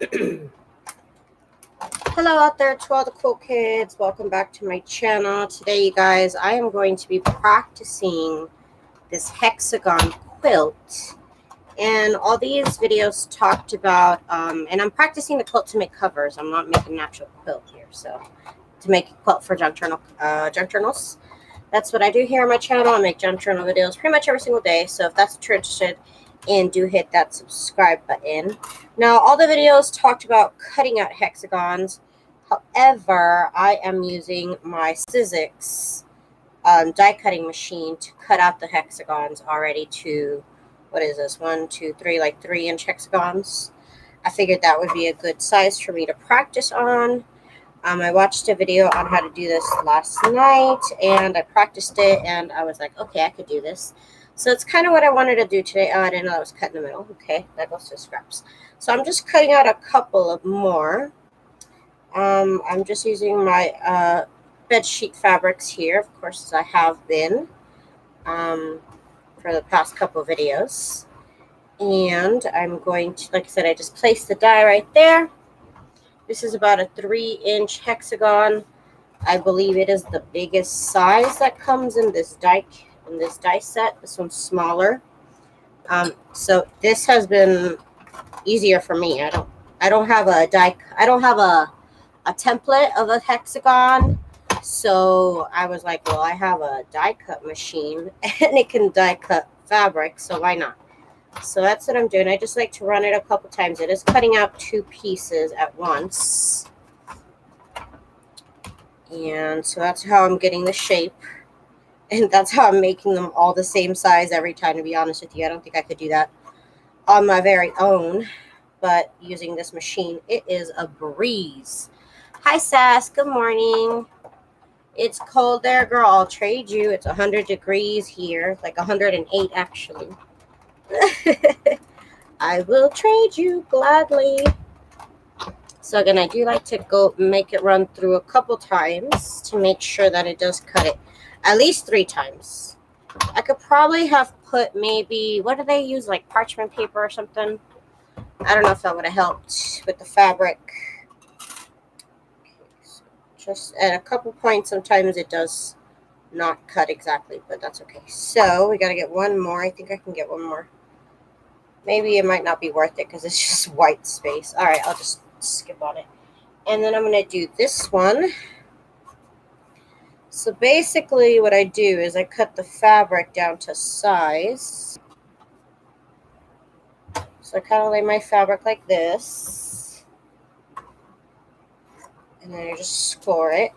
Hello out there to all the cool kids. Welcome back to my channel. Today, you guys, I am going to be practicing this Hexagon quilt. And all these videos talked about, and I'm practicing the quilt to make covers. I'm not making an actual quilt here. So to make a quilt for junk journals. That's what I do here on my channel. I make junk journal videos pretty much every single day. So if that's what you're interested in, do hit that subscribe button. Now, all the videos talked about cutting out hexagons. However, I am using my Sizzix die cutting machine to cut out the hexagons already to, what is this, 1, 2, 3, like 3-inch hexagons. I figured that would be a good size for me to practice on. I watched a video on how to do this last night, and I practiced it, and I was like, okay, I could do this. So it's kind of what I wanted to do today. Oh, I didn't know I was cut in the middle. Okay, that goes to scraps. So I'm just cutting out a couple of more. I'm just using my bed sheet fabrics here, of course, as I have been for the past couple of videos. And I'm going to, like I said, I just placed the die right there. This is about a 3-inch hexagon. I believe it is the biggest size that comes in this die set. This one's smaller. So this has been easier for me. I don't have a template of a hexagon. So I was like, well, I have a die cut machine and it can die cut fabric, so why not? So that's what I'm doing. I just like to run it a couple times. It is cutting out 2 pieces at once. And so that's how I'm getting the shape. And that's how I'm making them all the same size every time, to be honest with you. I don't think I could do that on my very own. But using this machine, it is a breeze. Hi, Sass. Good morning. It's cold there, girl. I'll trade you. It's 100 degrees here. Like 108, actually. I will trade you gladly. So again, I do like to go make it run through a couple times to make sure that it does cut it at least 3 times. I could probably have put maybe, what do they use, like parchment paper or something? I don't know if that would have helped with the fabric. Okay, so just at a couple points, sometimes it does not cut exactly, but that's okay. So we got to get one more. I think I can get one more. Maybe it might not be worth it because it's just white space. All right, I'll just skip on it. And then I'm going to do this one. So basically what I do is I cut the fabric down to size. So I kind of lay my fabric like this. And then I just score it.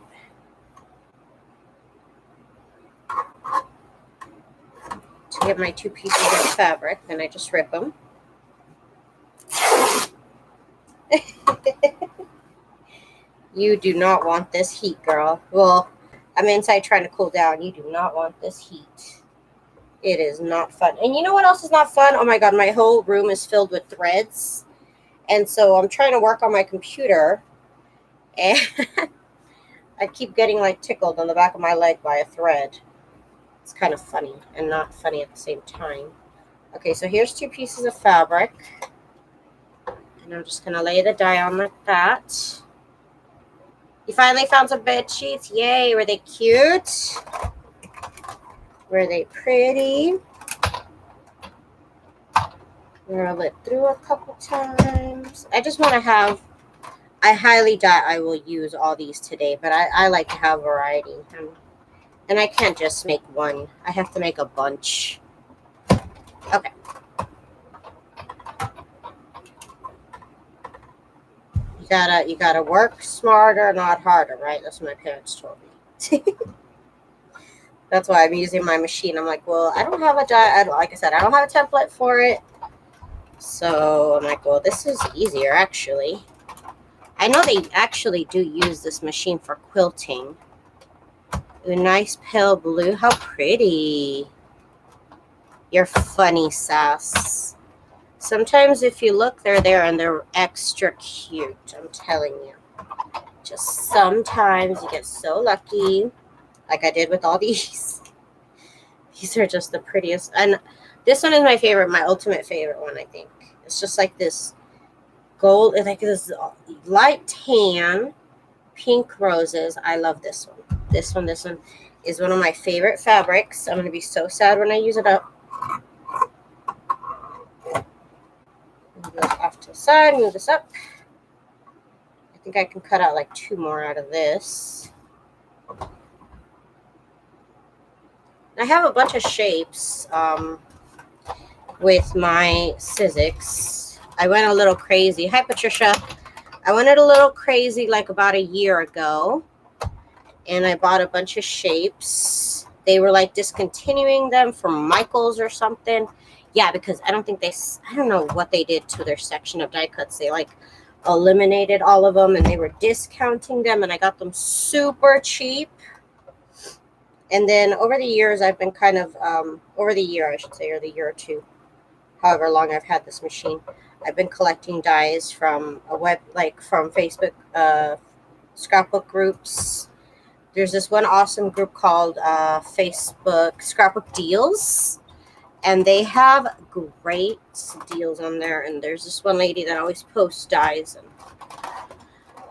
To get my 2 pieces of fabric, then I just rip them. You do not want this heat, girl. Well, I'm inside trying to cool down. You do not want this heat. It is not fun. And you know what else is not fun? Oh my God, my whole room is filled with threads. And so I'm trying to work on my computer. And I keep getting like tickled on the back of my leg by a thread. It's kind of funny and not funny at the same time. Okay, so here's 2 pieces of fabric. And I'm just going to lay the die on like that. You finally found some bed sheets. Yay. Were they cute? Were they pretty? Roll it through a couple times. I just want to have, I highly doubt I will use all these today, but I like to have variety. And I can't just make one. I have to make a bunch. Okay. You gotta work smarter, not harder, right? That's what my parents told me. That's why I'm using my machine. I'm like, well, I don't have a die. Like I said, I don't have a template for it. So I'm like, well, this is easier, actually. I know they actually do use this machine for quilting. Ooh, nice pale blue. How pretty. You're funny, Sass. Sometimes if you look, they're there and they're extra cute. I'm telling you. Just sometimes you get so lucky, like I did with all these. These are just the prettiest. And this one is my favorite, my ultimate favorite one, I think. It's just like this gold, like this light tan, pink roses. I love this one. This one is one of my favorite fabrics. I'm going to be so sad when I use it up. Move this off to the side, move this up. I think I can cut out like 2 more out of this. I have a bunch of shapes with my Sizzix. I went a little crazy. Hi, Patricia. I went a little crazy like about a year ago, and I bought a bunch of shapes. They were like discontinuing them from Michael's or something. Yeah, because I don't know what they did to their section of die cuts. They like eliminated all of them, and they were discounting them, and I got them super cheap. And then over the years, I've been kind of, over the year, I should say, or the year or two, however long I've had this machine, I've been collecting dies from from Facebook scrapbook groups. There's this one awesome group called Facebook Scrapbook Deals, and they have great deals on there. And there's this one lady that always posts dies, and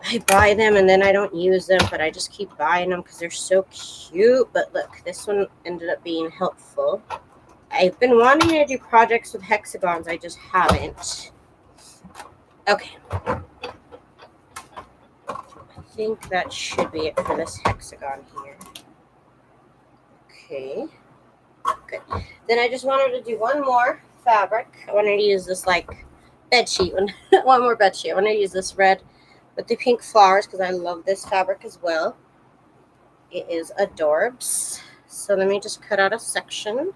I buy them and then I don't use them, but I just keep buying them because they're so cute. But look, this one ended up being helpful. I've been wanting to do projects with hexagons. I just haven't. Okay. I think that should be it for this hexagon here. Okay. Good. Then I just wanted to do one more fabric. I wanted to use this like bed sheet. One more bed sheet. I want to use this red with the pink flowers because I love this fabric as well. It is adorbs. So let me just cut out a section.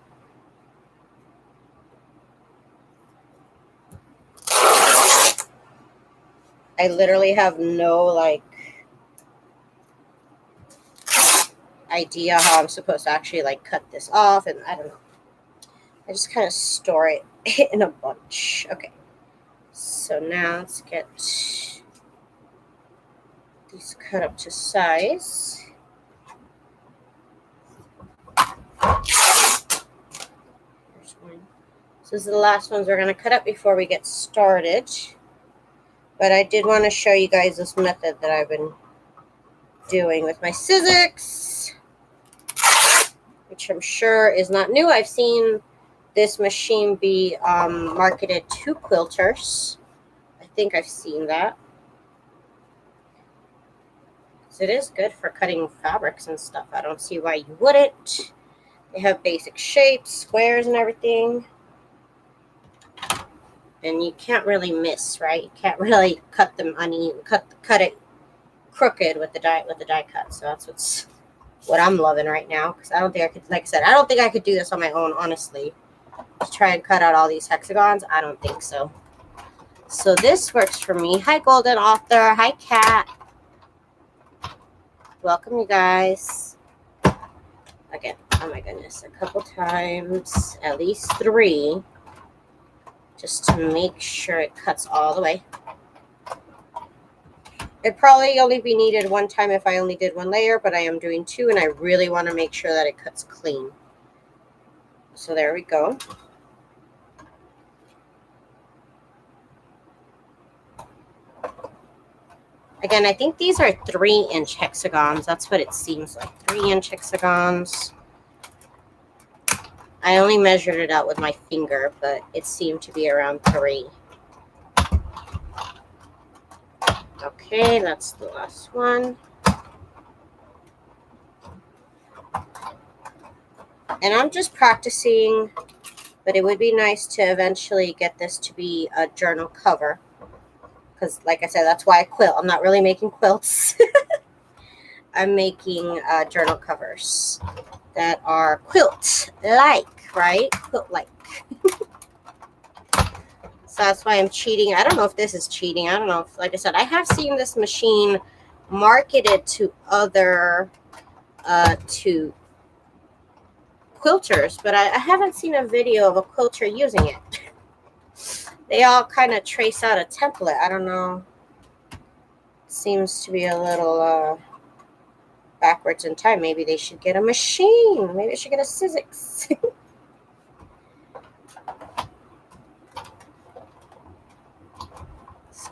I literally have no like idea how I'm supposed to actually like cut this off, and I don't know. I just kind of store it in a bunch. Okay. So now let's get these cut up to size. Here's one. So this is the last ones we're going to cut up before we get started. But I did want to show you guys this method that I've been doing with my Sizzix, which I'm sure is not new. I've seen this machine be marketed to quilters. I think I've seen that. It is good for cutting fabrics and stuff. I don't see why you wouldn't. They have basic shapes, squares, and everything. And you can't really miss, right? You can't really cut them uneven, cut it crooked with the die cut. So that's what I'm loving right now. Because I don't think I could, like I said, I don't think I could do this on my own, honestly. To try and cut out all these hexagons, I don't think so. So this works for me. Hi, Golden Author. Hi, Kat. Welcome, you guys. Again, oh my goodness, a couple times, at least 3, just to make sure it cuts all the way. It'd probably only be needed 1 time if I only did 1 layer, but I am doing 2, and I really want to make sure that it cuts clean. So there we go. Again, I think these are 3-inch hexagons. That's what it seems like, 3-inch hexagons. I only measured it out with my finger, but it seemed to be around 3. Okay, that's the last one. And I'm just practicing, but it would be nice to eventually get this to be a journal cover. Because, like I said, that's why I quilt. I'm not really making quilts. I'm making journal covers that are quilt-like, right? Quilt-like. So that's why I'm cheating. I don't know if this is cheating. I don't know if, like I said, I have seen this machine marketed to other, to quilters, but I haven't seen a video of a quilter using it. They all kind of trace out a template. I don't know. Seems to be a little backwards in time. Maybe they should get a machine. Maybe they should get a Sizzix.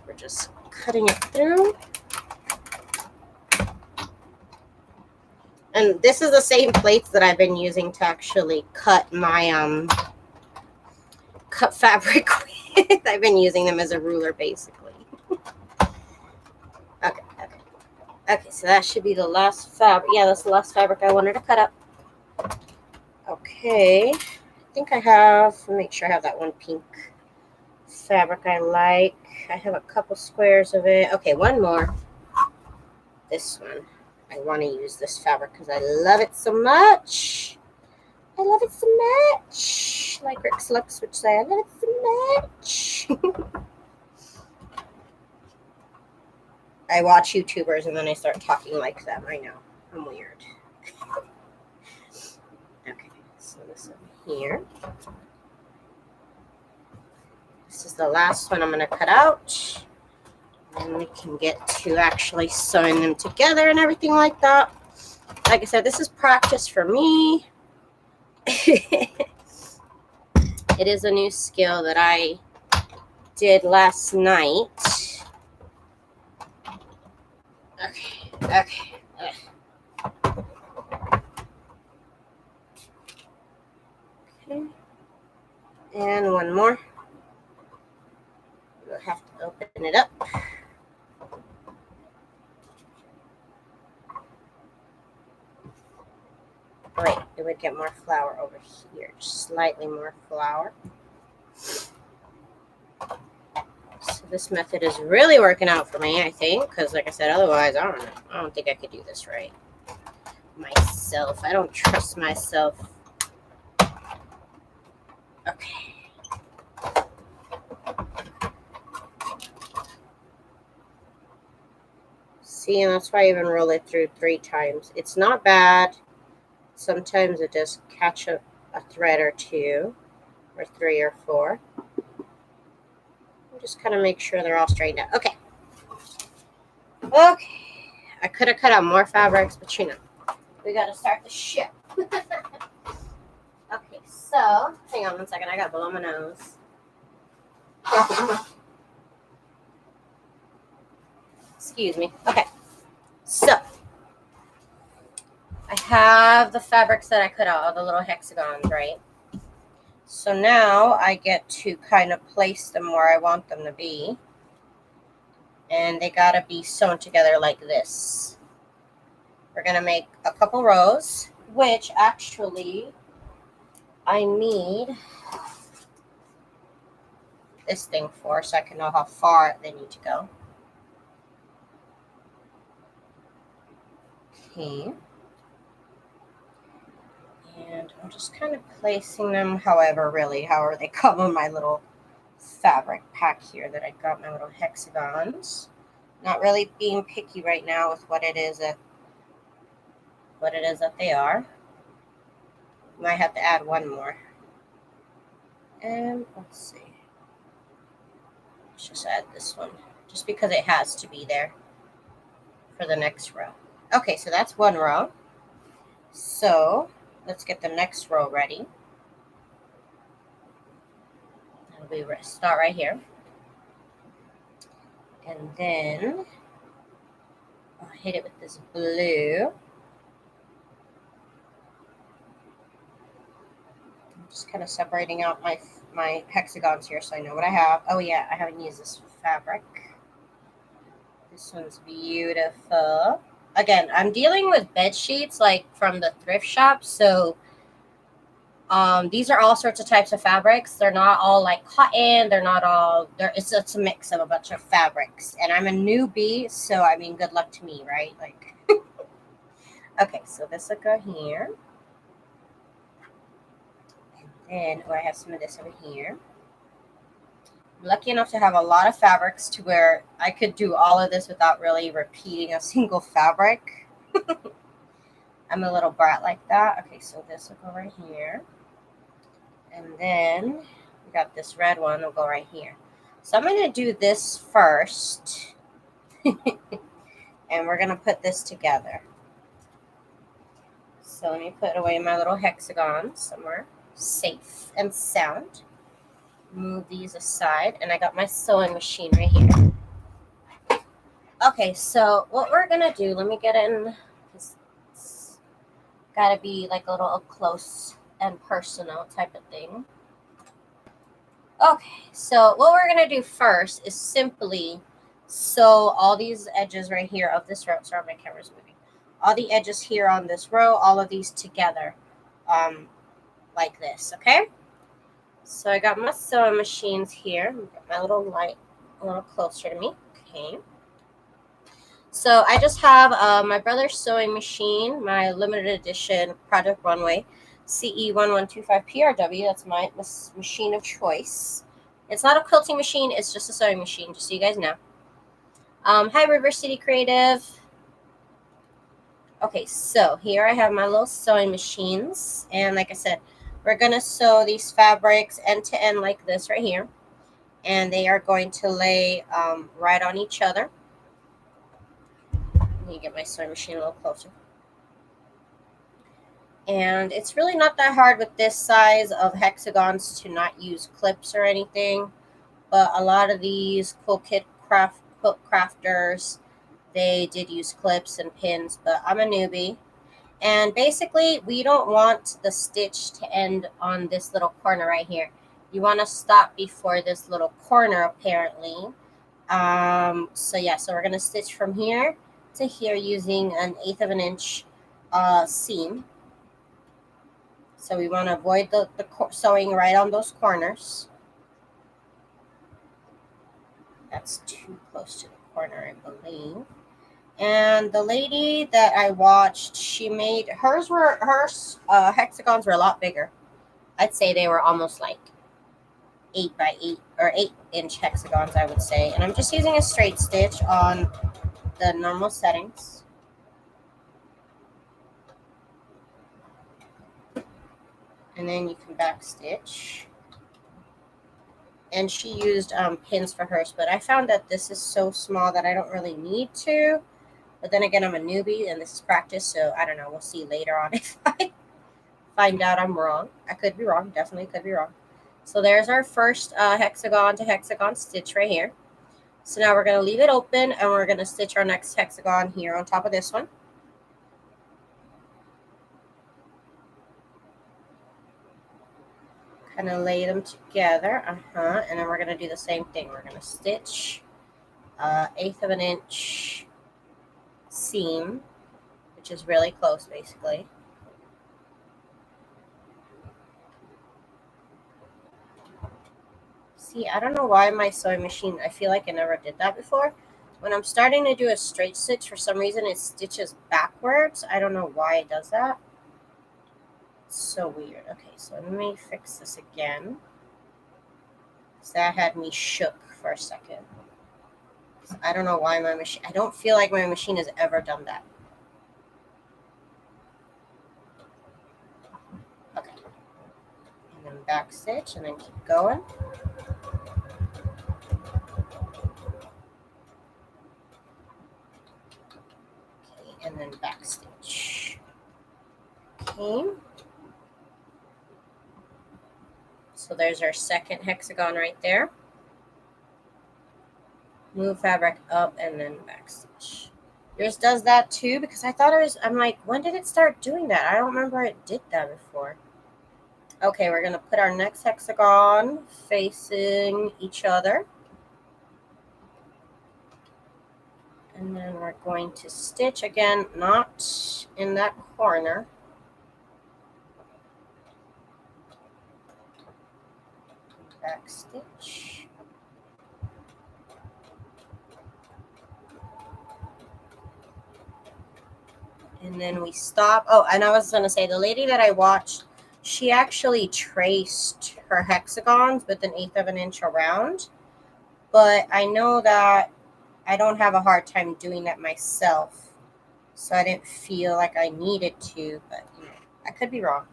we're just cutting it through. And this is the same plates that I've been using to actually cut my cut fabric with. I've been using them as a ruler basically. Okay. Okay, so that should be the last fabric. Yeah, that's the last fabric I wanted to cut up. Okay, I think I have, make sure I have that one pink fabric I like. I have a couple squares of it. Okay, one more. This one. I want to use this fabric because I love it so much. I love it so much. Like Rick Slux would say, I love it so much. I watch YouTubers and then I start talking like them. I know. I'm weird. Okay, so this over here. This is the last one I'm going to cut out. And we can get to actually sewing them together and everything like that. Like I said, this is practice for me. It is a new skill that I did last night. Okay. And one more. We'll have to open it up. Wait, it would get more flour over here. Just slightly more flour. So this method is really working out for me, I think, because like I said, otherwise, I don't know. I don't think I could do this right myself. I don't trust myself. Okay. See, and that's why I even roll it through 3 times. It's not bad. Sometimes it does catch a thread or 2, or 3 or 4. Just kind of make sure they're all straightened out. Okay. I could have cut out more fabrics, but you know, we got to start the ship. Okay, so hang on one second. I got to blow my nose. Excuse me. Okay, so I have the fabrics that I cut out, all the little hexagons, right? So now I get to kind of place them where I want them to be. And they got to be sewn together like this. We're going to make a couple rows, which actually I need this thing for so I can know how far they need to go. Okay. And I'm just kind of placing them however they come on my little fabric pack here that I got my little hexagons. Not really being picky right now with what it is that they are. Might have to add one more. And let's see. Let's just add this one just because it has to be there for the next row. Okay, so that's one row. So let's get the next row ready. We start right here. And then I'll hit it with this blue. I'm just kind of separating out my hexagons here so I know what I have. Oh yeah, I haven't used this fabric. This one's beautiful. Again, I'm dealing with bed sheets like from the thrift shop, so these are all sorts of types of fabrics. They're not all like cotton. They're not all there. It's a mix of a bunch of fabrics. And I'm a newbie, so I mean, good luck to me, right? Like, okay, so this will go here. And then I have some of this over here. I'm lucky enough to have a lot of fabrics to where I could do all of this without really repeating a single fabric. I'm a little brat like that. Okay, so this will go right here. And then we got this red one will go right here. So I'm going to do this first. And we're going to put this together. So let me put away my little hexagon somewhere safe and sound. Move these aside. And I got my sewing machine right here. Okay, so what we're gonna do, let me get in. It's gotta be like a little up close and personal type of thing. Okay, so what we're gonna do first is simply sew all these edges right here of this row. Sorry, my camera's moving. All the edges here on this row, all of these together, like this. Okay. So I got my sewing machines here. Get my little light a little closer to me. Okay. So I just have my brother's sewing machine, my limited edition Project Runway CE1125PRW. That's my machine of choice. It's not a quilting machine. It's just a sewing machine, just so you guys know. Hi, River City Creative. Okay, so here I have my little sewing machines. And like I said, we're going to sew these fabrics end to end like this right here. And they are going to lay right on each other. Let me get my sewing machine a little closer. And it's really not that hard with this size of hexagons to not use clips or anything. But a lot of these quilt crafters, they did use clips and pins, but I'm a newbie. And basically, we don't want the stitch to end on this little corner right here. You want to stop before this little corner, apparently. So yeah, so we're going to stitch from here to here using an 1/8 of an inch seam. So we want to avoid the sewing right on those corners. That's too close to the corner, I believe. And the lady that I watched, she made her hexagons were a lot bigger. I'd say they were almost like 8 by 8 or 8-inch hexagons, I would say. And I'm just using a straight stitch on the normal settings. And then you can back stitch. And she used pins for hers, but I found that this is so small that I don't really need to. But then again, I'm a newbie and this is practice, so I don't know. We'll see later on if I find out I'm wrong. I could be wrong. Definitely could be wrong. So there's our first hexagon to hexagon stitch right here. So now we're going to leave it open and we're going to stitch our next hexagon here on top of this one. Kind of lay them together. And then we're going to do the same thing. We're going to stitch 1/8 of an inch seam, which is really close basically. See, I don't know why my sewing machine, I feel like I never did that before. When I'm starting to do a straight stitch, for some reason it stitches backwards. I don't know why it does that. It's so weird. Okay, so let me fix this again. So that had me shook for a second. So I don't know why my machine, I don't feel like my machine has ever done that. Okay. And then back stitch and then keep going. Okay, and then back stitch. Okay. So there's our second hexagon right there. Move fabric up and then back stitch. Yours does that too, because I thought it was, I'm like, when did it start doing that? I don't remember it did that before. Okay, we're going to put our next hexagon facing each other. And then we're going to stitch again, not in that corner. Back stitch. And then we stop. Oh, and I was going to say, the lady that I watched, she actually traced her hexagons with an 1/8 of an inch around. But I know that I don't have a hard time doing that myself. So I didn't feel like I needed to, but you know, I could be wrong.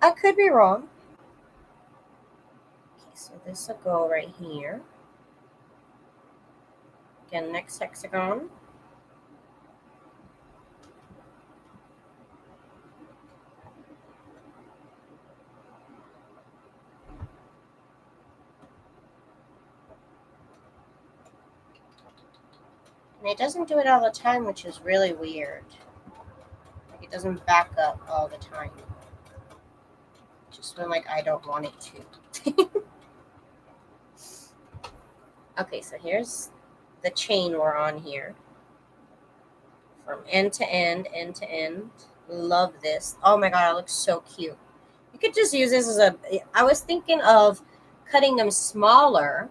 I could be wrong. Okay, so this will go right here. Again, next hexagon. And it doesn't do it all the time, which is really weird. Like, it doesn't back up all the time. Just when, like, I don't want it to. Okay, so here's the chain we're on here. From end to end, end to end. Love this. Oh my god, it looks so cute. You could just use this as a... I was thinking of cutting them smaller.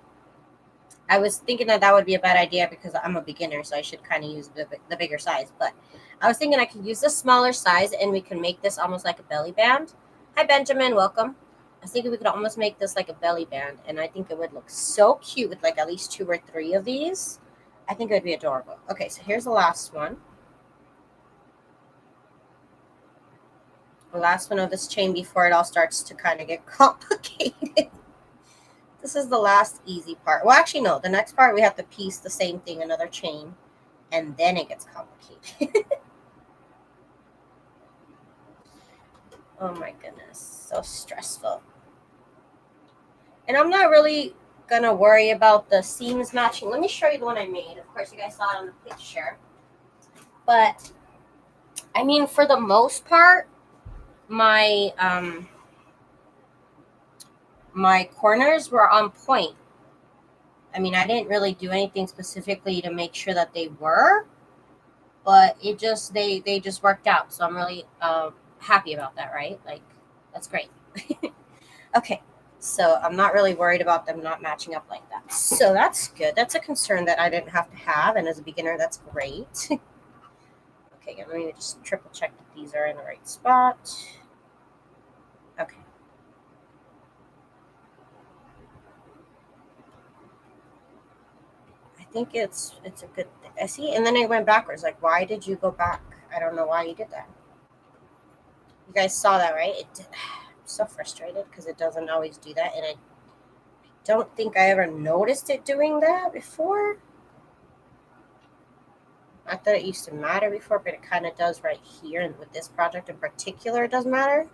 I was thinking that that would be a bad idea because I'm a beginner, so I should kind of use the bigger size. But I was thinking I could use the smaller size and we can make this almost like a belly band. Hi, Benjamin. Welcome. I was thinking we could almost make this like a belly band, and I think it would look so cute with like at least 2 or 3 of these. I think it would be adorable. Okay, so here's the last one. The last one of this chain before it all starts to kind of get complicated. This is the last easy part. Well, actually, no. The next part, we have to piece the same thing, another chain, and then it gets complicated. Oh my goodness. So stressful. And I'm not really going to worry about the seams matching. Let me show you the one I made. Of course, you guys saw it on the picture. But, I mean, for the most part, my corners were on point. I mean, I didn't really do anything specifically to make sure that they were, but it just they just worked out. So I'm really happy about that, right? Like, that's great. Okay, so I'm not really worried about them not matching up like that. So that's good. That's a concern that I didn't have to have, and as a beginner, that's great. Okay, let me just triple check that these are in the right spot. Okay. I think it's a good thing. I see, and then it went backwards. Like, why did you go back? I don't know why you did that. You guys saw that, right? I'm so frustrated because it doesn't always do that, and I don't think I ever noticed it doing that before. Not that it used to matter before, but it kind of does right here, and with this project in particular, it does matter.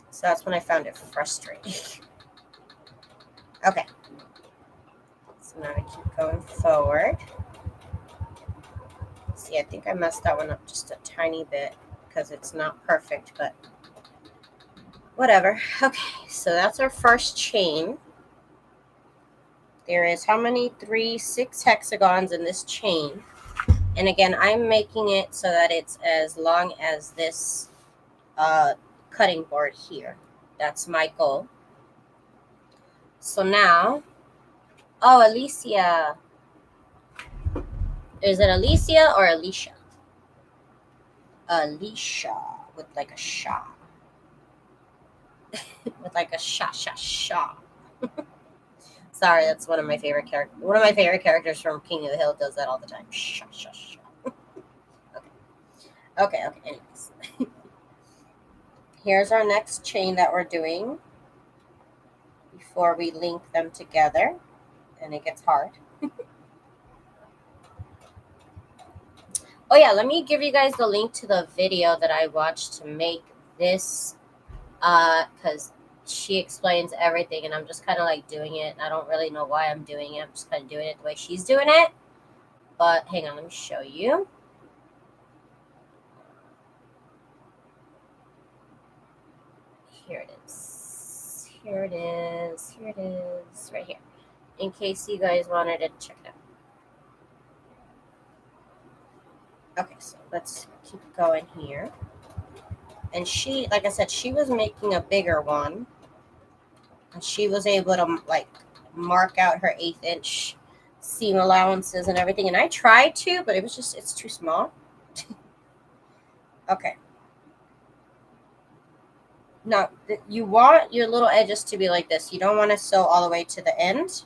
So that's when I found it frustrating. Okay. So now I keep going forward. See, I think I messed that one up just a tiny bit because it's not perfect, but whatever. Okay, so that's our first chain. There is how many? 6 hexagons in this chain. And again, I'm making it so that it's as long as this cutting board here. That's my goal. So now, oh, Alicia. Is it Alicia or Alicia? Alicia with like a sha. With like a sha. Sorry, that's one of my favorite characters. One of my favorite characters from King of the Hill does that all the time. Sha. Okay. Anyways. Here's our next chain that we're doing before we link them together, and it gets hard. Oh yeah, let me give you guys the link to the video that I watched to make this, because she explains everything, and I'm just kind of like doing it, and I don't really know why I'm doing it. I'm just kind of doing it the way she's doing it. But hang on, let me show you. Here it is, right here, in case you guys wanted to check it out. Okay, so let's keep going here. And she, like I said, she was making a bigger one, and she was able to like mark out her 1/8 inch seam allowances and everything, and I tried to, but it's too small. Okay. Now, you want your little edges to be like this. You don't want to sew all the way to the end,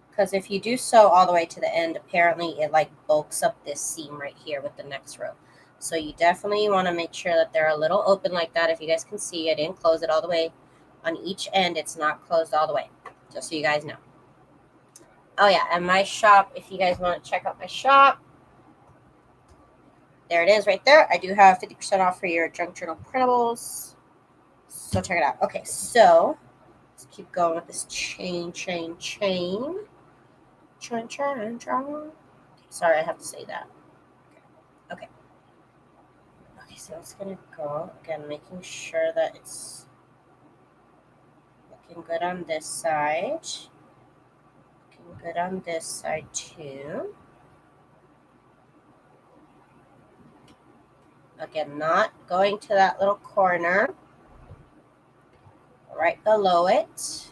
because if you do sew all the way to the end, apparently it like bulks up this seam right here with the next row. So you definitely want to make sure that they're a little open like that. If you guys can see, I didn't close it all the way. On each end, it's not closed all the way, just so you guys know. Oh yeah, and my shop, if you guys want to check out my shop, there it is right there. I do have 50% off for your junk journal printables. So check it out. Okay, so let's Keep going with this chain. Sorry, I have to say that. Okay. Okay, so it's gonna go again, making sure that it's looking good on this side. Looking good on this side too. Again, not going to that little corner. Right below it.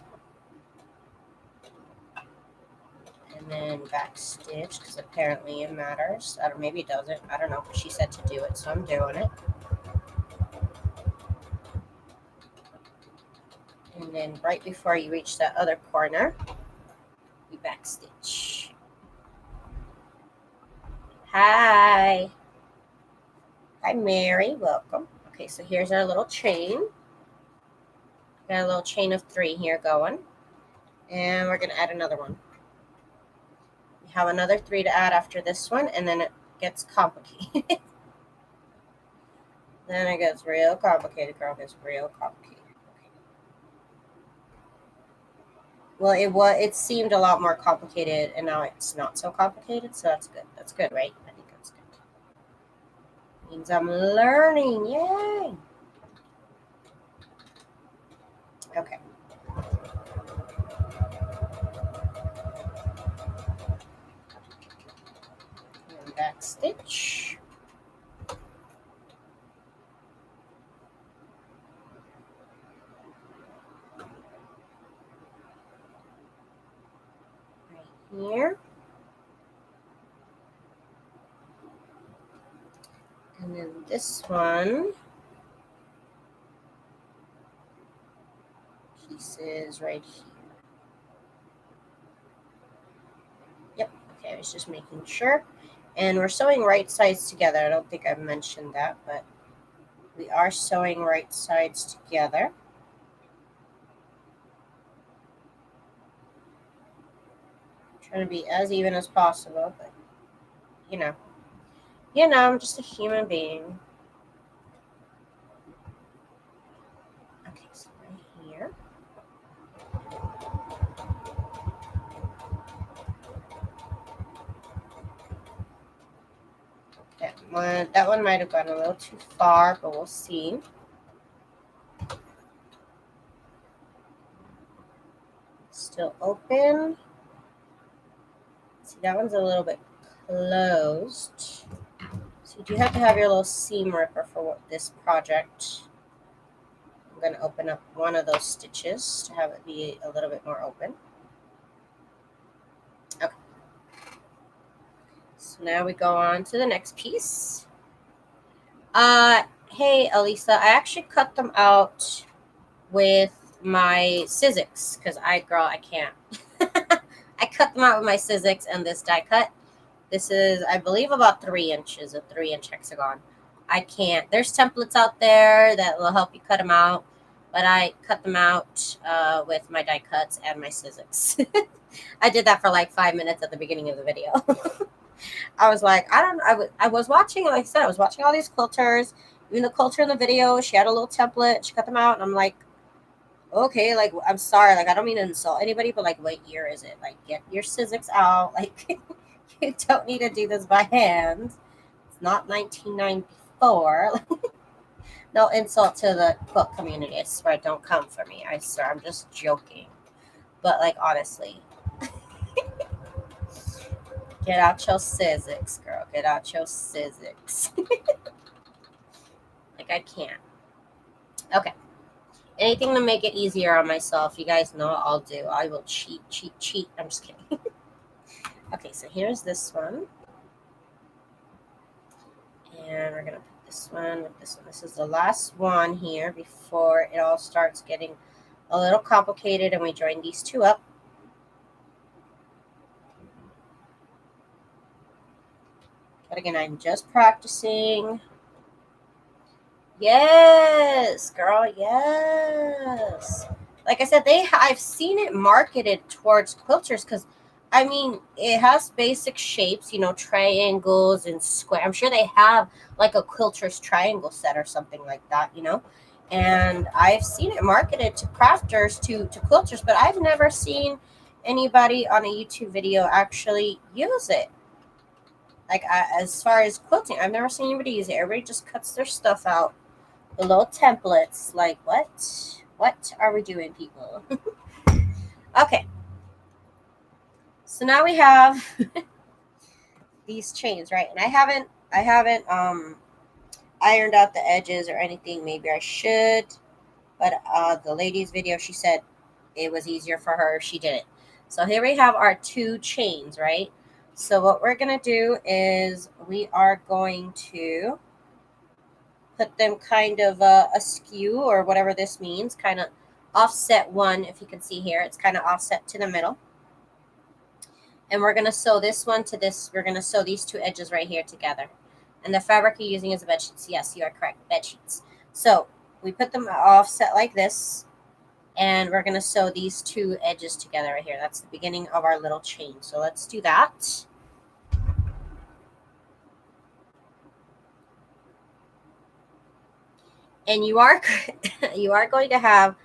And then back stitch, because apparently it matters. I don't, maybe it doesn't. I don't know. She said to do it, so I'm doing it. And then right before you reach that other corner, you back stitch. Hi. Hi, Mary. Welcome. Okay, so here's our little chain. Got a little chain of 3 here going. And we're going to add another one. We have another 3 to add after this one, and then it gets complicated. Then it gets real complicated, girl. It gets real complicated. Well, it seemed a lot more complicated, and now it's not so complicated, so that's good. That's good, right? I think that's good. Means I'm learning. Yay! Okay. And back stitch. Right here. And then this one. Pieces right here. Yep. Okay, I was just making sure. And we're sewing right sides together. I don't think I've mentioned that, but we are sewing right sides together. Trying to be as even as possible, but you know, I'm just a human being. Okay, so right here. That one might have gone a little too far, but we'll see. Still open. See, that one's a little bit closed. So you do have to have your little seam ripper for this project. I'm going to open up one of those stitches to have it be a little bit more open. Okay. So now we go on to the next piece. Hey, Elisa, I actually cut them out with my Sizzix because I can't. I cut them out with my Sizzix and this die cut. This is, I believe, about 3 inches, a 3-inch hexagon. I can't. There's templates out there that will help you cut them out, but I cut them out with my die cuts and my Sizzix. I did that for like 5 minutes at the beginning of the video. I was like, I was watching, like I said, I was watching all these quilters. Even the quilter in the video, she had a little template. She cut them out, and I'm like, okay, like, I'm sorry. Like, I don't mean to insult anybody, but, like, what year is it? Like, get your Sizzix out. Like, you don't need to do this by hand. It's not 1994. No insult to the quilt community. I swear, don't come for me. I swear, I'm just joking. But, like, honestly. Get out your Sizzix, girl. Get out your Sizzix. Like, I can't. Okay. Anything to make it easier on myself. You guys know what I'll do. I will cheat. I'm just kidding. Okay, so here's this one. And we're going to put this one with this one. This is the last one here before it all starts getting a little complicated and we join these 2 up. But again, I'm just practicing. Yes, girl, yes. Like I said, I've seen it marketed towards quilters because, I mean, it has basic shapes, triangles and square. I'm sure they have like a quilter's triangle set or something like that, And I've seen it marketed to crafters, to quilters, but I've never seen anybody on a YouTube video actually use it. Like, as far as quilting, I've never seen anybody use it. Everybody just cuts their stuff out, the little templates. Like, what are we doing, people? Okay, so now we have these chains, right? And I haven't ironed out the edges or anything. Maybe I should, but the lady's video, she said it was easier for her if she did it. So here we have our 2 chains, right? So what we're going to do is we are going to put them kind of askew, or whatever this means, kind of offset one. If you can see here, it's kind of offset to the middle. And we're going to sew this one to this. We're going to sew these 2 edges right here together. And the fabric you're using is a bed sheets. Yes, you are correct, bed sheets. So we put them offset like this, and we're going to sew these 2 edges together right here. That's the beginning of our little chain. So let's do that. And you are going to have,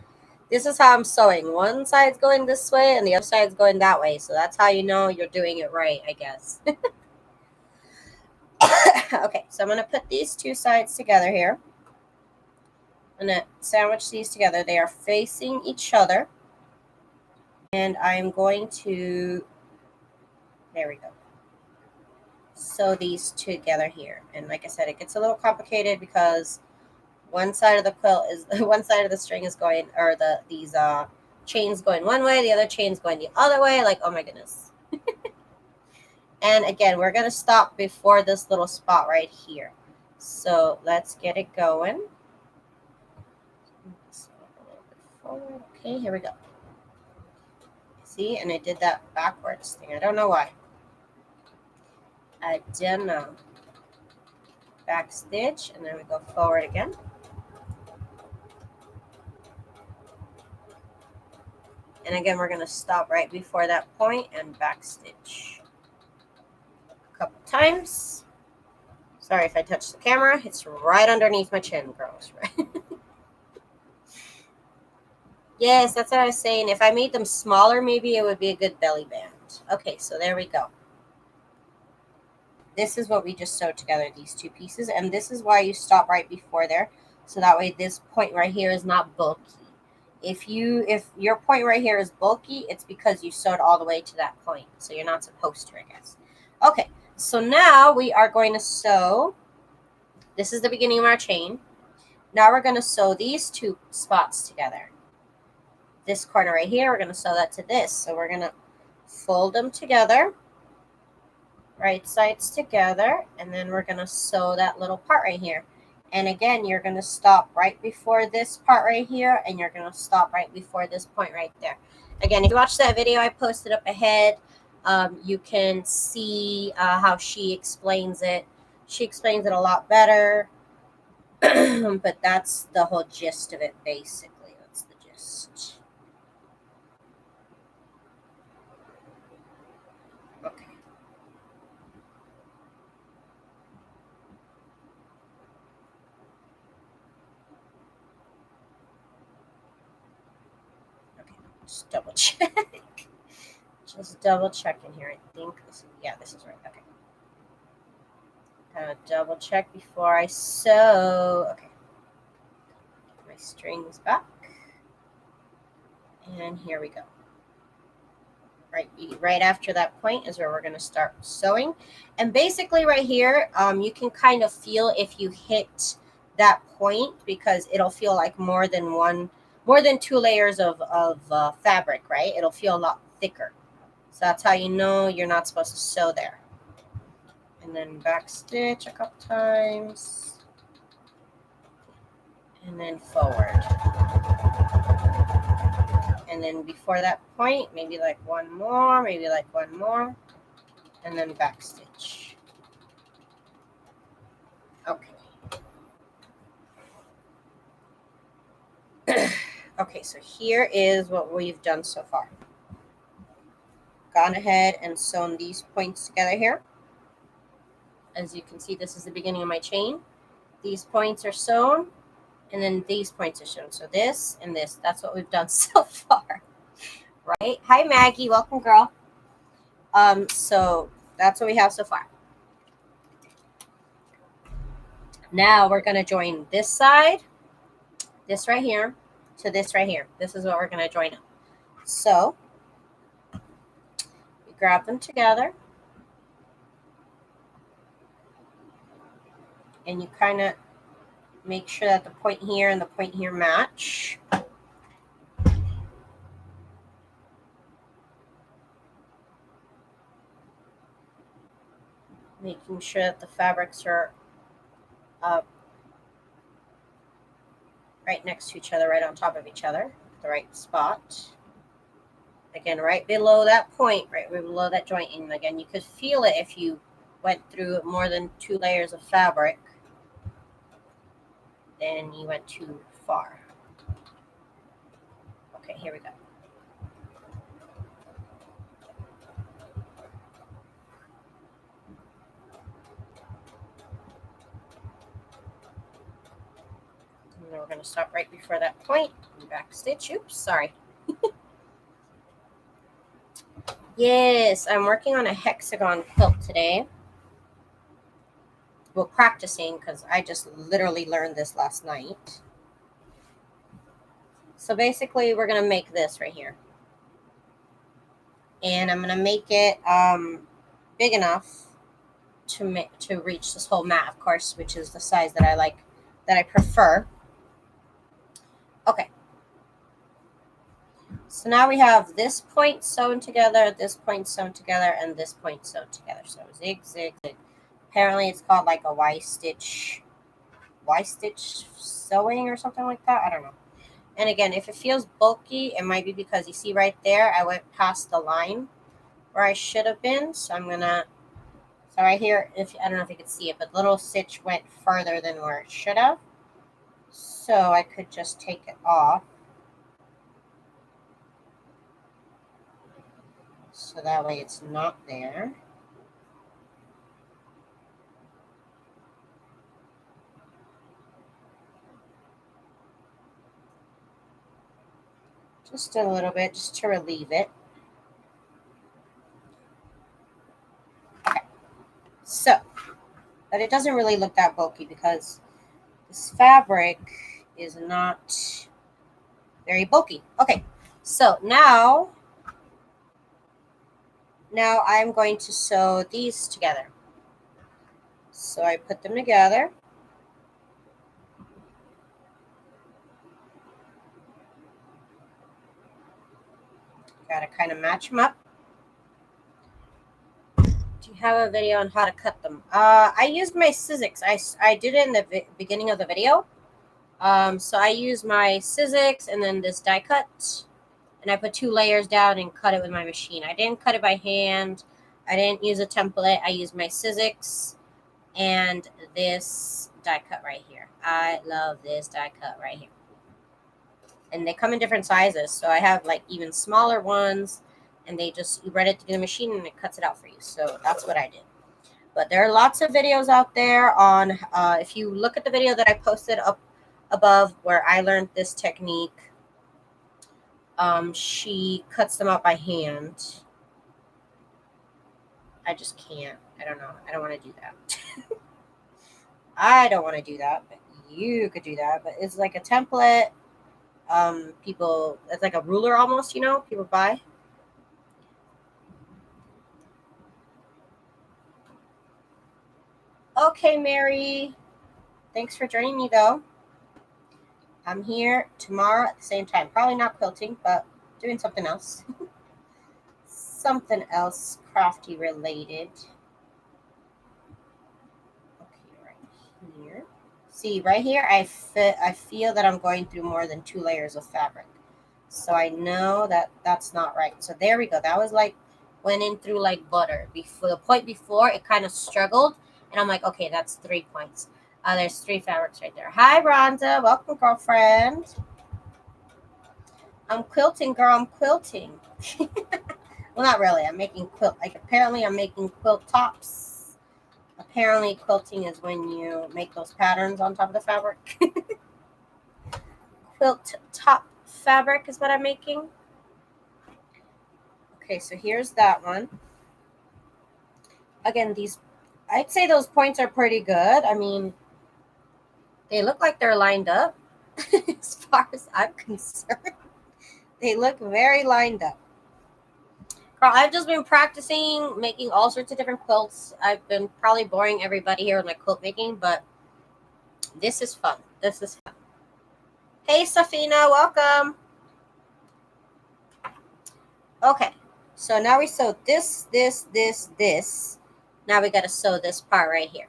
this is how I'm sewing. One side's going this way and the other side's going that way. So that's how you know you're doing it right, I guess. Okay, so I'm going to put these 2 sides together here. I'm going to sandwich these together. They are facing each other. And I'm going to, there we go, sew these together here. And like I said, it gets a little complicated because one side of the quilt is, one side of the string is going, or these chains going one way, the other chain's going the other way. Like, oh my goodness. And again, we're going to stop before this little spot right here. So let's get it going. Okay, here we go. See, and I did that backwards thing. I don't know why. I don't know. Back stitch, and then we go forward again. And again, we're going to stop right before that point and back stitch a couple times. Sorry if I touch the camera. It's right underneath my chin, girls. Right? Yes, that's what I was saying. If I made them smaller, maybe it would be a good belly band. Okay, so there we go. This is what we just sewed together, these 2 pieces. And this is why you stop right before there. So that way this point right here is not bulky. If your point right here is bulky, it's because you sewed all the way to that point. So you're not supposed to, I guess. Okay, so now we are going to sew. This is the beginning of our chain. Now we're going to sew these 2 spots together. This corner right here, we're going to sew that to this. So we're going to fold them together, right sides together, and then we're going to sew that little part right here. And again, you're going to stop right before this part right here, and you're going to stop right before this point right there. Again, if you watch that video I posted up ahead, you can see how she explains it. She explains it a lot better, but that's the whole gist of it, basically. That's the gist. Okay. Just double check. Just double checking here. I think this is right. Okay. Double check before I sew. Okay. Get my strings back. And here we go. Right after that point is where we're going to start sewing. And basically right here, you can kind of feel if you hit that point, because it'll feel like more than 2 layers of fabric, right? It'll feel a lot thicker. So that's how you know you're not supposed to sew there. And then back stitch a couple times. And then forward. And then before that point, maybe like one more, and then back stitch. Okay. Okay, so here is what we've done so far. Gone ahead and sewn these points together here. As you can see, this is the beginning of my chain. These points are sewn. And then these points are shown. So this and this, that's what we've done so far, right? Hi, Maggie. Welcome, girl. So that's what we have so far. Now we're going to join this side, this right here, to this right here. This is what we're going to join up. So you grab them together and you kind of make sure that the point here and the point here match. Making sure that the fabrics are right next to each other, right on top of each other, the right spot. Again, right below that point, right below that joint. And again, you could feel it if you went through more than 2 layers of fabric. Then you went too far. Okay, here we go. And then we're going to stop right before that point and back stitch. Oops, sorry. Yes, I'm working on a hexagon quilt today. Well, practicing, because I just literally learned this last night. So basically, we're going to make this right here. And I'm going to make it big enough to reach this whole mat, of course, which is the size that I like, that I prefer. Okay. So now we have this point sewn together, this point sewn together, and this point sewn together. So zig, zig, zig. Apparently it's called like a Y-stitch sewing or something like that. I don't know. And again, if it feels bulky, it might be because you see right there, I went past the line where I should have been. So I'm going to, so right here, I don't know if you can see it, but the little stitch went further than where it should have. So I could just take it off. So that way it's not there. Just a little bit, just to relieve it. Okay. So, but it doesn't really look that bulky because this fabric is not very bulky. Okay. So now I'm going to sew these together. So I put them together. Got to kind of match them up. Do you have a video on how to cut them? I used my Sizzix. I did it in the beginning of the video. So I used my Sizzix and then this die cut. And I put 2 layers down and cut it with my machine. I didn't cut it by hand. I didn't use a template. I used my Sizzix and this die cut right here. I love this die cut right here. And they come in different sizes. So I have like even smaller ones, and they just, you run it through the machine and it cuts it out for you. So that's what I did. But there are lots of videos out there on, if you look at the video that I posted up above where I learned this technique, she cuts them out by hand. I just can't. I don't know. I don't want to do that. I don't want to do that, but you could do that. But it's like a template. People, it's like a ruler almost, you know, people buy. Okay, Mary. Thanks for joining me, though. I'm here tomorrow at the same time. Probably not quilting, but doing something else. Something else crafty related. Okay, right here. See, right here, I feel that I'm going through more than 2 layers of fabric. So I know that that's not right. So there we go. That was like, went in through like butter. Before the point before, it kind of struggled. And I'm like, okay, that's 3 points. There's 3 fabrics right there. Hi, Rhonda. Welcome, girlfriend. I'm quilting, girl. I'm quilting. Well, not really. I'm making quilt. Like, apparently I'm making quilt tops. Apparently quilting is when you make those patterns on top of the fabric. quilt top fabric is what I'm making. Okay, so here's that one. Again, I'd say those points are pretty good. I mean, they look like they're lined up as far as I'm concerned. They look very lined up. Girl, I've just been practicing making all sorts of different quilts. I've been probably boring everybody here with my quilt making, but this is fun. This is fun. Hey, Safina, welcome. Okay, so now we sewed this. Now we got to sew this part right here.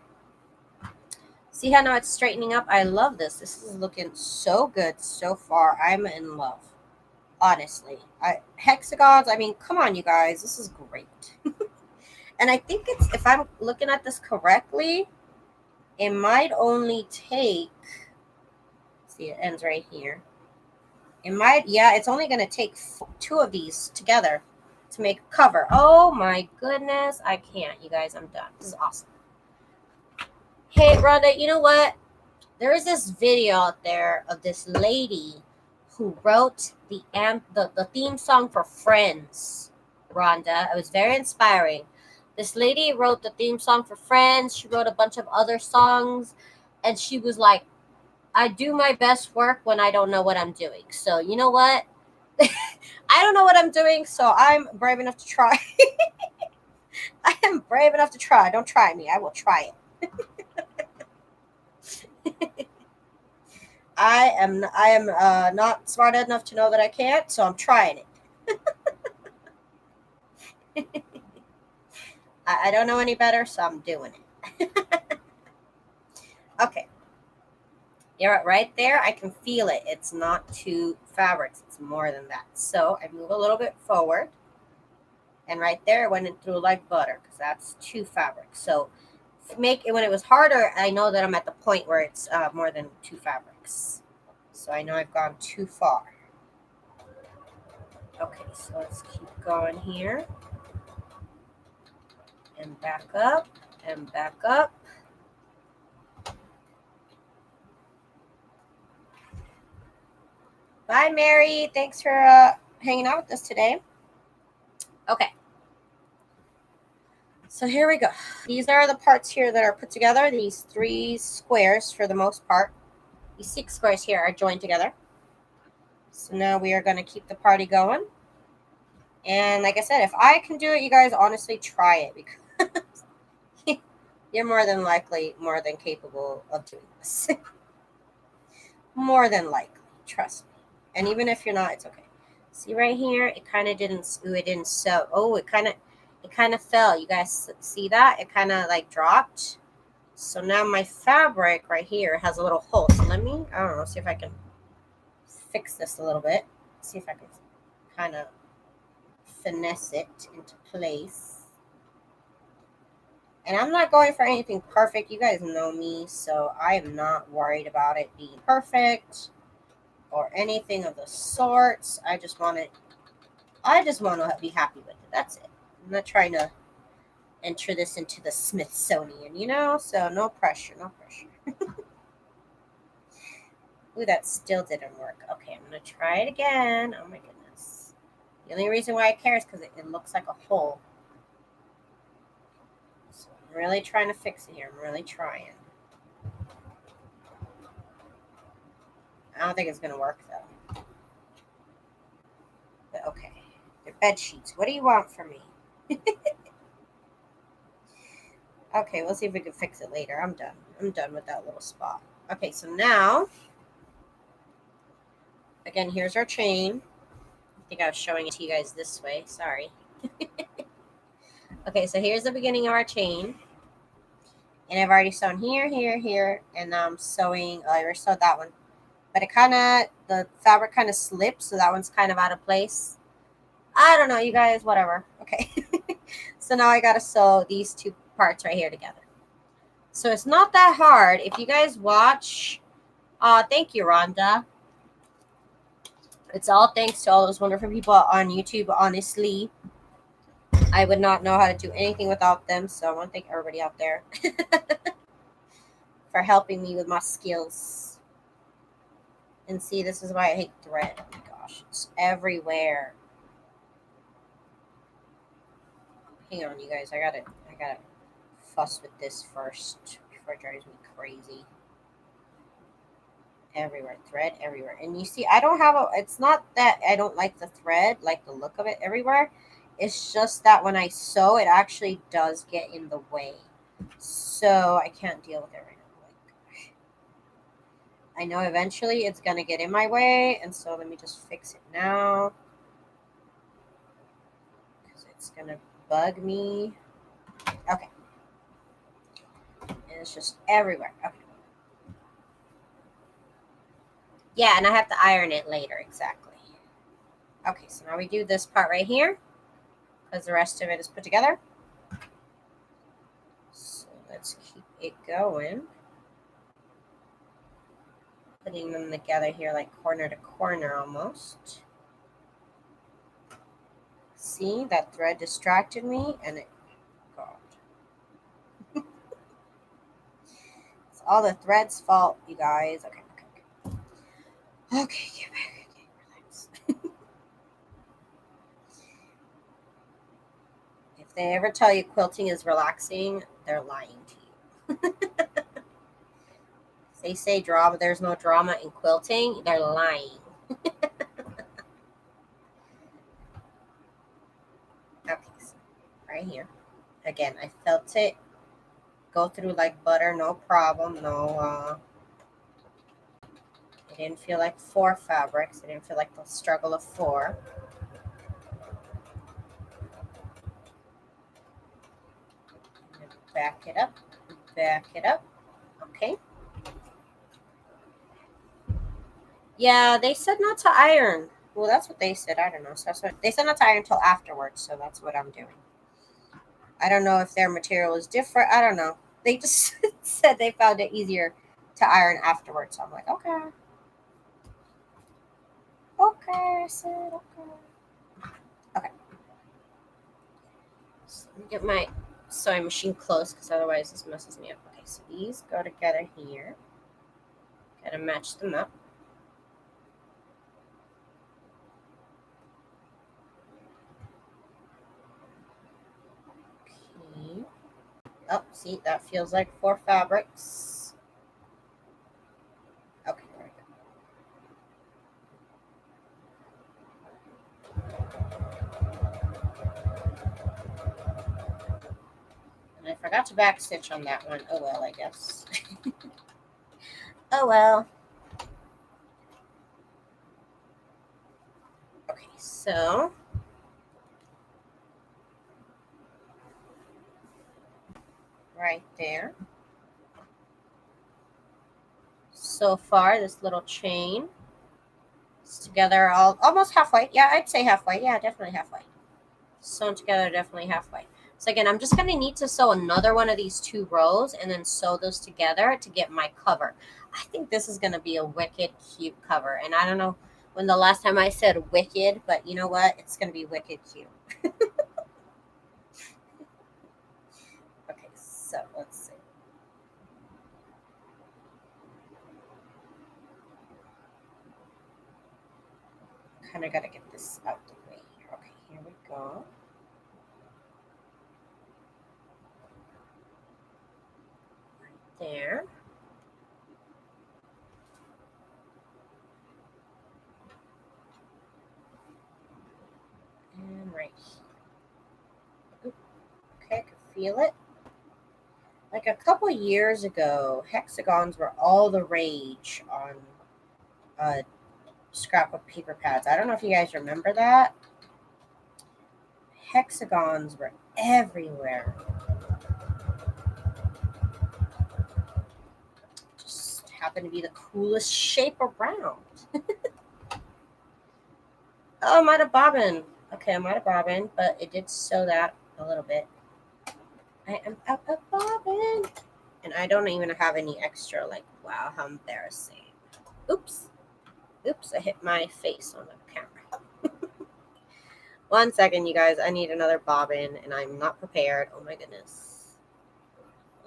See how now it's straightening up? I love this. This is looking so good so far. I'm in love. Honestly. Hexagons, I mean, come on, you guys. This is great. And I think it's, if I'm looking at this correctly, it might only take, see, it ends right here. It might, yeah, it's only going to take 2 of these together to make a cover. Oh my goodness. I can't, you guys. I'm done. This is awesome. Hey, Rhonda, you know what? There is this video out there of this lady who wrote the theme song for Friends, Rhonda. It was very inspiring. This lady wrote the theme song for Friends. She wrote a bunch of other songs. And she was like, I do my best work when I don't know what I'm doing. So you know what? I don't know what I'm doing, so I'm brave enough to try. I am brave enough to try. Don't try me. I will try it. I am not smart enough to know that I can't, so I'm trying it. I don't know any better, so I'm doing it. Okay. You're right there. I can feel it. It's not 2 fabrics. It's more than that. So I move a little bit forward. And right there, it went in through like butter because that's 2 fabrics. So make it when it was harder, I know that I'm at the point where it's more than 2 fabrics. So I know I've gone too far. Okay, so let's keep going here. And back up and back up. Bye, Mary. Thanks for hanging out with us today. Okay. So here we go. These are the parts here that are put together. These 3 squares for the most part. These 6 squares here are joined together. So now we are going to keep the party going. And like I said, if I can do it, you guys honestly try it because you're more than likely more than capable of doing this. More than likely. Trust me. And even if you're not, it's okay. See right here, it kind of didn't sew. Oh, it kind of fell. You guys see that? It kind of like dropped. So now my fabric right here has a little hole. So let me, I don't know, see if I can fix this a little bit. See if I can kind of finesse it into place. And I'm not going for anything perfect. You guys know me, so I am not worried about it being perfect or anything of the sorts. I just want to be happy with it. That's it. I'm not trying to enter this into the Smithsonian, you know? So no pressure, no pressure. Ooh, that still didn't work. Okay, I'm going to try it again. Oh my goodness. The only reason why I care is because it looks like a hole. So I'm really trying to fix it here. I'm really trying. I don't think it's going to work, though. But okay. They're bed sheets. What do you want from me? Okay, we'll see if we can fix it later. I'm done. I'm done with that little spot. Okay, so now, again, here's our chain. I think I was showing it to you guys this way. Sorry. Okay, so here's the beginning of our chain. And I've already sewn here, here, here. And now I'm sewing, I already sewed that one. But the fabric kind of slipped, so that one's kind of out of place. I don't know, you guys, whatever. Okay. So now I got to sew these 2 parts right here together. So it's not that hard. If you guys watch, thank you, Rhonda. It's all thanks to all those wonderful people on YouTube. Honestly, I would not know how to do anything without them. So I want to thank everybody out there for helping me with my skills. And see, this is why I hate thread. Oh my gosh, it's everywhere. Hang on, you guys. I gotta fuss with this first before it drives me crazy. Everywhere, thread everywhere. And you see, I don't have a, it's not that I don't like the thread, like the look of it everywhere. It's just that when I sew, it actually does get in the way. So I can't deal with it right now. Like, I know eventually it's going to get in my way. And so let me just fix it now. Because it's going to bug me. Okay. And it's just everywhere. Okay. Yeah, and I have to iron it later. Exactly. Okay, so now we do this part right here. Because the rest of it is put together. So let's keep it going. Putting them together here like corner to corner almost. See, that thread distracted me and it got. It's all the thread's fault, you guys. Okay. Okay, get back. Okay, relax. If they ever tell you quilting is relaxing, they're lying to you. If they say drama, there's no drama in quilting, they're lying. Okay, so right here. Again, I felt it go through like butter, no problem. No, it didn't feel like 4 fabrics. It didn't feel like the struggle of 4. Back it up. Back it up. Okay. Yeah, they said not to iron. Well, that's what they said. I don't know. So that's what they said, not to iron until afterwards. So that's what I'm doing. I don't know if their material is different. I don't know. They just said they found it easier to iron afterwards. So I'm like, okay. Okay, I said okay. Okay. So let me get my sewing machine close because otherwise this messes me up. Okay, so these go together here. Gotta match them up. Okay. Oh, see, that feels like 4 fabrics. Okay, there we go. And I forgot to back stitch on that one. Oh well, I guess. Oh well. Okay, so right there. So far, this little chain is together almost halfway. Yeah, I'd say halfway. Yeah, definitely halfway. Sewn together, definitely halfway. So again, I'm just going to need to sew another one of these 2 rows and then sew those together to get my cover. I think this is going to be a wicked cute cover. And I don't know when the last time I said wicked, but you know what? It's going to be wicked cute. Okay, so let's see. Kind of got to get this out the way here. Okay, here we go. Right there. And right here. Okay, I can feel it. Like a couple years ago, hexagons were all the rage on scrapbook paper pads. I don't know if you guys remember that. Hexagons were everywhere. Just happened to be the coolest shape around. Oh, I might have bobbin. Okay, I might have bobbin, but it did sew that a little bit. I am up a bobbin. And I don't even have any extra, like, wow, how embarrassing. Oops. Oops, I hit my face on the camera. 1 second, you guys. I need another bobbin, and I'm not prepared. Oh, my goodness.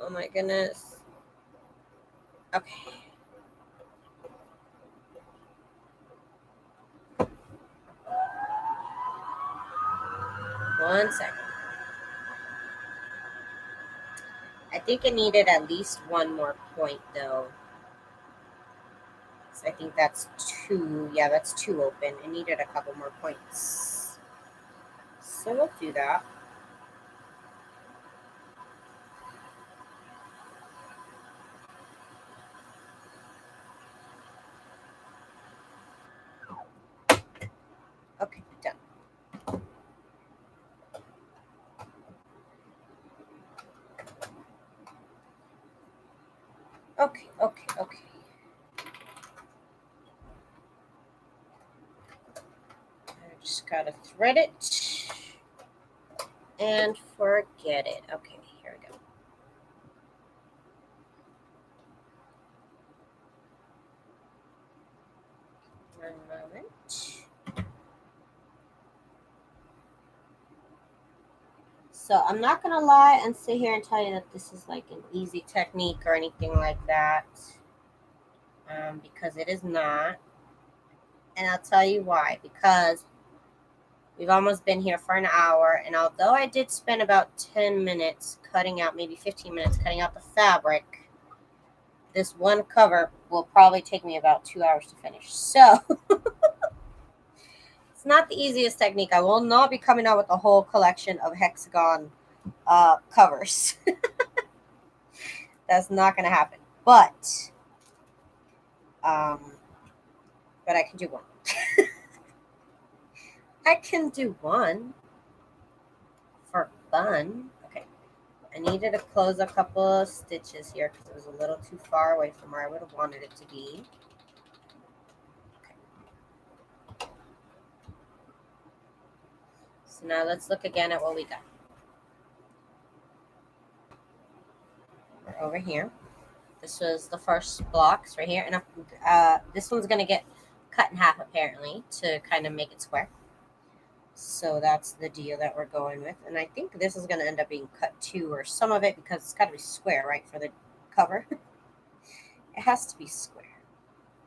Oh, my goodness. Okay. 1 second. I think it needed at least one more point though. So I think that's 2. Yeah, that's 2 open. It needed a couple more points. So we'll do that. Okay, done. Okay. I just gotta thread it and forget it. Okay, here we go. One moment. So I'm not gonna lie and sit here and tell you that this is like an easy technique or anything like that, because it is not. And I'll tell you why. Because we've almost been here for an hour, and although I did spend about 10 minutes cutting out, maybe 15 minutes cutting out the fabric, this one cover will probably take me about 2 hours to finish. So it's not the easiest technique. I will not be coming out with a whole collection of hexagon covers. That's not going to happen. But I can do one. I can do one for fun. Okay. I needed to close a couple of stitches here because it was a little too far away from where I would have wanted it to be. Okay. So now let's look again at what we got. We're over here. This was the first blocks right here. And this one's going to get cut in half apparently to kind of make it square. So that's the deal that we're going with. And I think this is going to end up being cut too, or some of it, because it's got to be square, right, for the cover. It has to be square.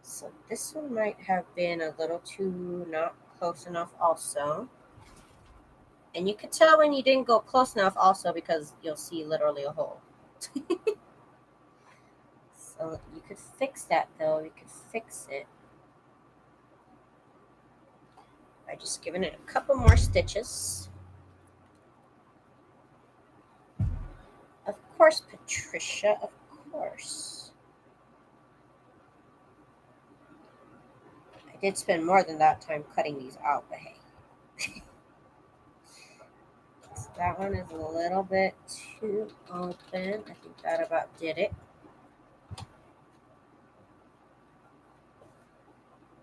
So this one might have been a little too not close enough also. And you could tell when you didn't go close enough also because you'll see literally a hole. So you could fix that though. You could fix it by just giving it a couple more stitches. Of course, Patricia, of course. I did spend more than that time cutting these out, but hey. So that one is a little bit too open. I think that about did it.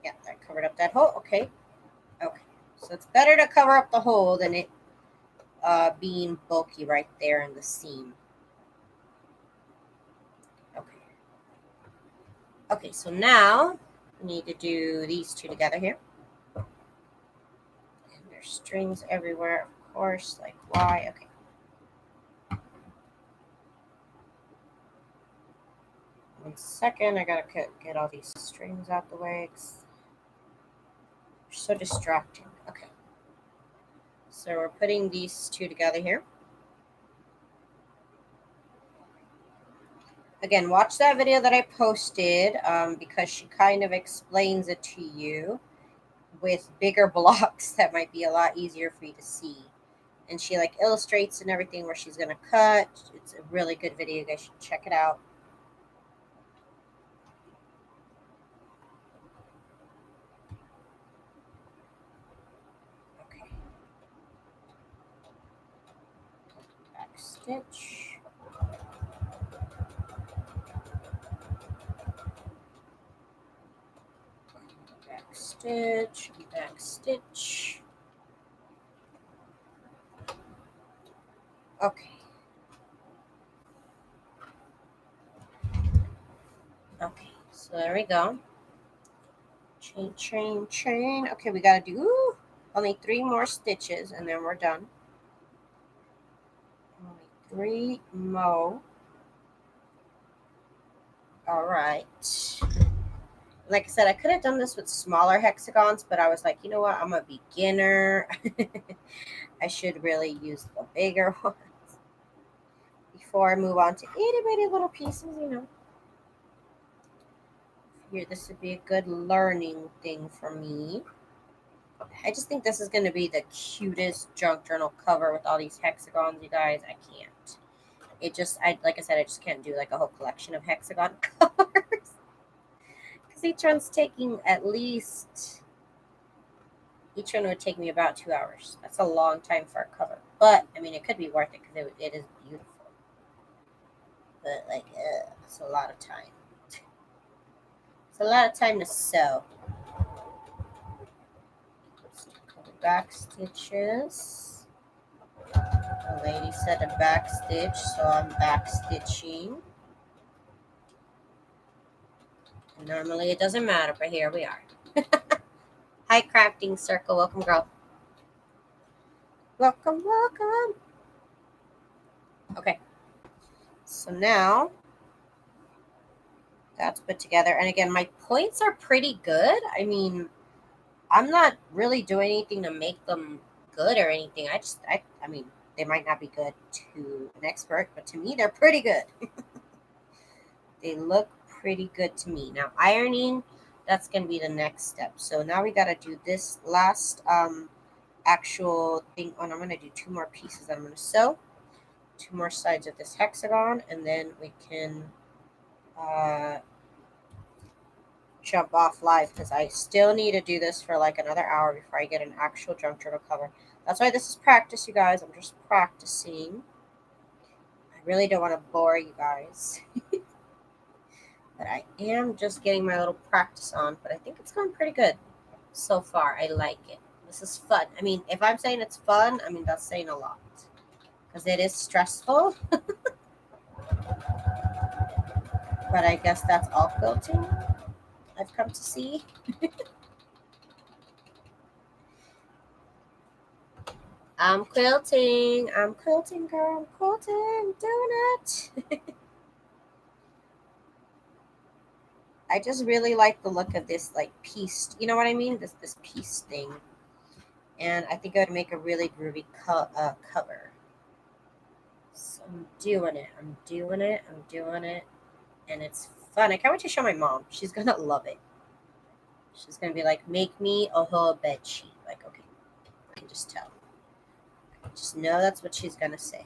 Yeah, that covered up that hole. Okay. Okay. So it's better to cover up the hole than it being bulky right there in the seam. Okay. Okay, so now we need to do these two together here. And there's strings everywhere, of course, like why? Okay. One second, I gotta get all these strings out the way. They're so distracting. Okay. So we're putting these two together here. Again, watch that video that I posted because she kind of explains it to you with bigger blocks that might be a lot easier for you to see. And she like illustrates and everything where she's going to cut. It's a really good video. You guys should check it out. Okay. Back stitch. Back stitch. Back stitch. Okay. Okay, so there we go. Chain, chain, chain. Okay, we gotta do only 3 more stitches and then we're done. Only 3 more. All right. Like I said, I could have done this with smaller hexagons, but I was like, you know what? I'm a beginner. I should really use the bigger ones before I move on to itty bitty little pieces, you know. Here, this would be a good learning thing for me. I just think this is going to be the cutest junk journal cover with all these hexagons, you guys. I can't. It just, like I said, I just can't do like a whole collection of hexagon covers. Because each one's taking at least, each one would take me about 2 hours. That's a long time for a cover. But, I mean, it could be worth it because it is beautiful. But, like, it's a lot of time. It's a lot of time to sew. Back stitches. The lady said a back stitch, so I'm back stitching. Normally it doesn't matter, but here we are. Hi, Crafting Circle. Welcome, girl. Welcome, welcome. Okay. So now that's put together. And again, my points are pretty good. I mean, I'm not really doing anything to make them good or anything. I mean, they might not be good to an expert, but to me, they're pretty good. They look pretty good to me. Now, ironing, that's going to be the next step. So now we got to do this last actual thing. Oh, and I'm going to do 2 more pieces that I'm going to sew. 2 more sides of this hexagon, and then we can jump off live because I still need to do this for like another hour before I get an actual junk journal cover. That's why this is practice, you guys. I'm just practicing. I really don't want to bore you guys. But I am just getting my little practice on. But I think it's going pretty good so far. I like it. This is fun. I mean, if I'm saying it's fun, I mean, that's saying a lot. Because it is stressful. But I guess that's all quilting, I've come to see. I'm quilting, girl, I'm quilting, doing it. I just really like the look of this, like, piece, you know what I mean? This piece thing. And I think it would make a really groovy cover. So I'm doing it, and it's fun. I can't wait to show my mom. She's gonna love it. She's gonna be like, make me a whole bed sheet. Like, okay, I can just tell. I just know that's what she's gonna say.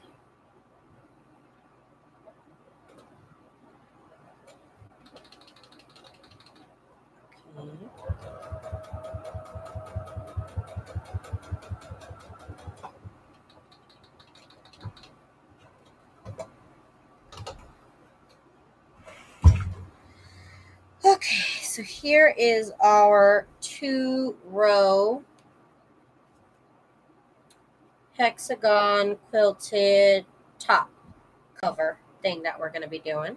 Okay, so here is our 2-row hexagon quilted top cover thing that we're going to be doing.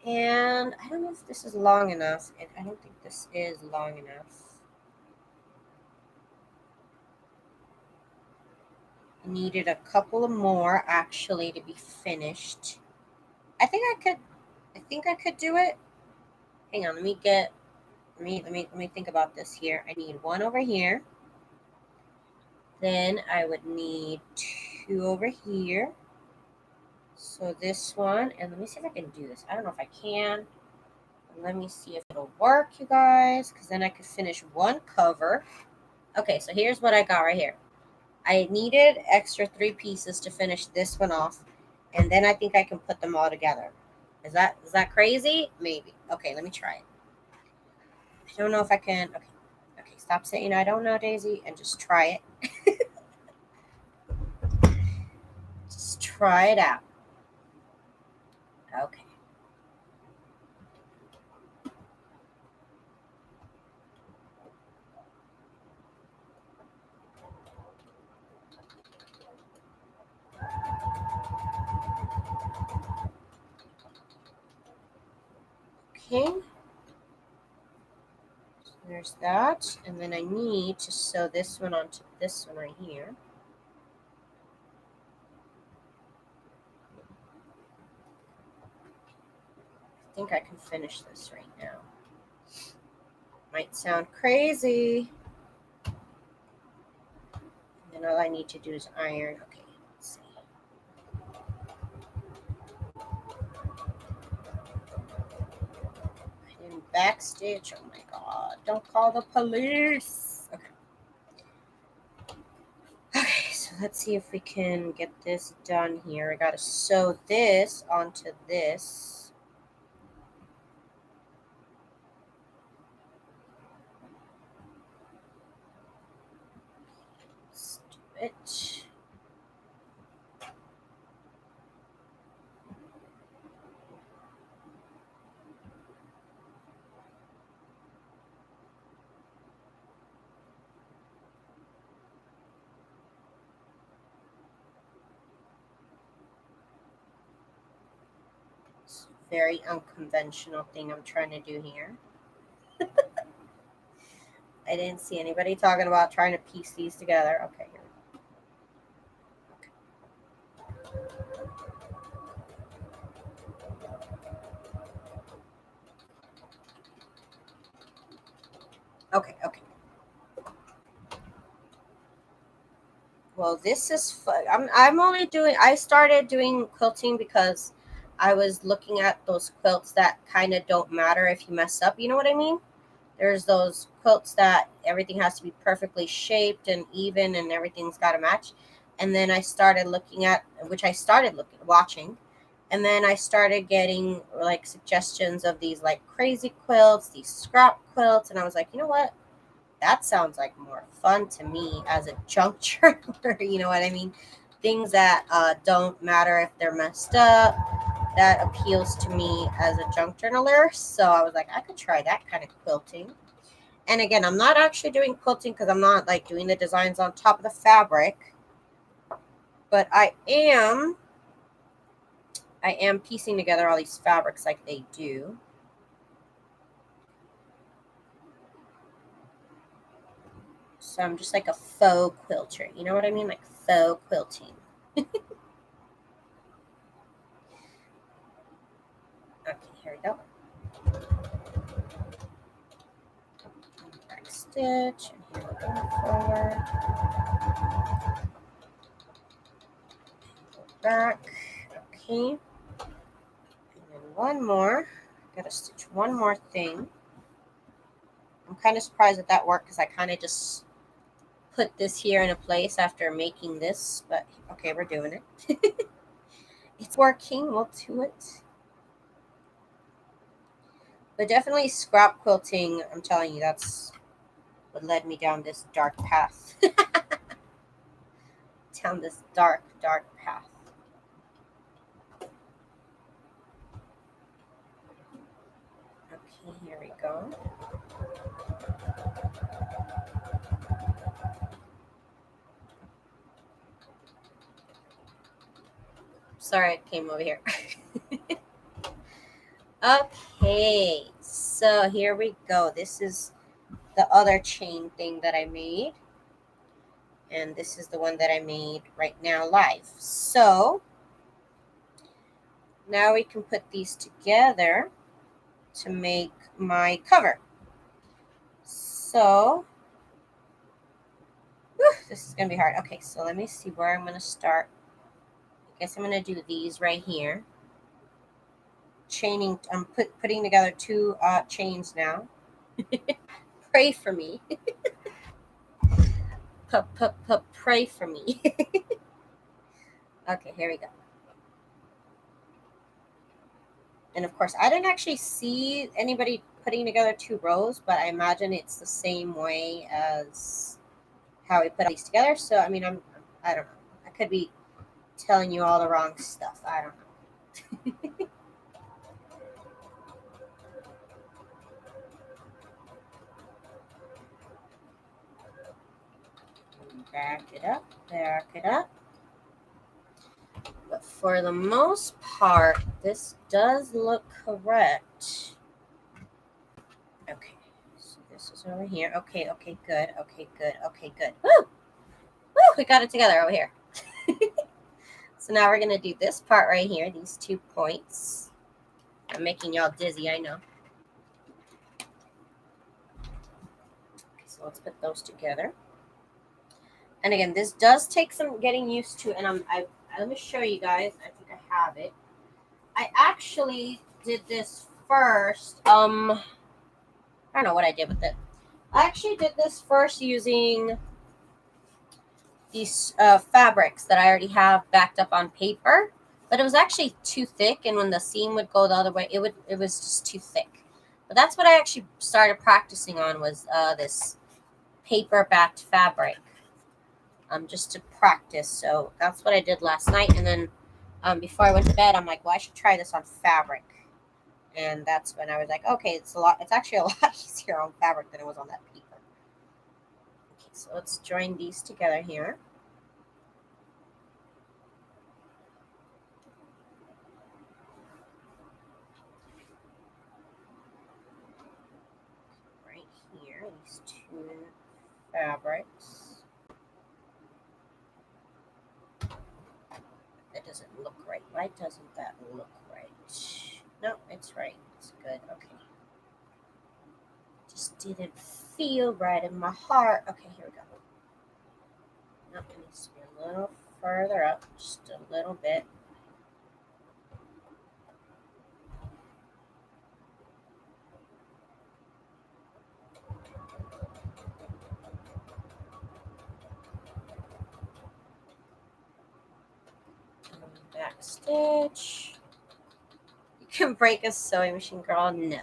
And I don't know if this is long enough. I don't think this is long enough. I needed a couple of more actually to be finished. I think I could do it. Hang on, let me think about this here. I need 1 over here. Then I would need 2 over here. So this one, and let me see if I can do this. I don't know if I can. Let me see if it'll work, you guys, because then I could finish 1 cover. Okay, so here's what I got right here. I needed extra 3 pieces to finish this one off, and then I think I can put them all together. Is that crazy? Maybe. Okay, let me try it. I don't know if I can. Okay, stop saying I don't know, Daisy, and just try it. Just try it out. Okay. Okay. So there's that. And then I need to sew this one onto this one right here. I think I can finish this right now. Might sound crazy. And then all I need to do is iron. Okay, let's see. I didn't backstitch. Oh my god. Don't call the police. Okay. Okay, so let's see if we can get this done here. I gotta sew this onto this. Let's do it. It's a very unconventional thing I'm trying to do here. I didn't see anybody talking about trying to piece these together. Okay, here. Okay, okay. Well, this is fun. I'm only doing. I started doing quilting because I was looking at those quilts that kind of don't matter if you mess up. You know what I mean? There's those quilts that everything has to be perfectly shaped and even, and everything's got to match. And then I started looking at, which I started watching, and then I started getting like suggestions of these like crazy quilts, these scrap quilts, and I was like, you know what? That sounds like more fun to me as a junk journaler. You know what I mean? Things that don't matter if they're messed up. That appeals to me as a junk journaler. So I was like, I could try that kind of quilting. And again, I'm not actually doing quilting because I'm not like doing the designs on top of the fabric. But I am piecing together all these fabrics like they do. So I'm just like a faux quilter. You know what I mean? Like faux quilting. Okay, here we go. Back stitch, and here we're going forward. Go back. Okay. And then one more. Gotta stitch one more thing. I'm kind of surprised that worked because I kind of just put this here in a place after making this, but okay, we're doing it. It's working. We'll do it. But definitely scrap quilting, I'm telling you, that's what led me down this dark path. Down this dark path. Okay, here we go. Sorry, it came over here. Okay, so here we go. This is the other chain thing that I made. And this is the one that I made right now live. So now we can put these together to make my cover. So, this is going to be hard. Okay, so let me see where I'm going to start. I guess I'm going to do these right here. Chaining, I'm putting together two chains now. Pray for me. Pray for me. Okay, here we go. And of course, I didn't actually see anybody putting together two rows, but I imagine it's the same way as how we put these together. So, I mean, I don't know. I could be telling you all the wrong stuff. I don't know. Back it up. But for the most part, this does look correct. Okay, so this is over here. Okay, good. Woo! Woo! We got it together over here. So now we're going to do this part right here, these 2 points. I'm making y'all dizzy, I know. So let's put those together. And again, this does take some getting used to, and let me show you guys. I think I have it. I actually did this first. I don't know what I did with it. I actually did this first using these fabrics that I already have backed up on paper, but it was actually too thick, and when the seam would go the other way, it was just too thick. But that's what I actually started practicing on, was this paper backed fabric, just to practice. So that's what I did last night, and then before I went to bed, I'm like, well, I should try this on fabric. And that's when I was like, okay, it's actually a lot easier on fabric than it was on that paper. Okay, so let's join these together here. Right here, these two fabrics. That doesn't look right. Why doesn't that look right? No, it's right. It's good. Okay. Just didn't feel right in my heart. Okay, here we go. No, it needs to be a little further up, just a little bit. Back stitch. You can break a sewing machine, girl. No.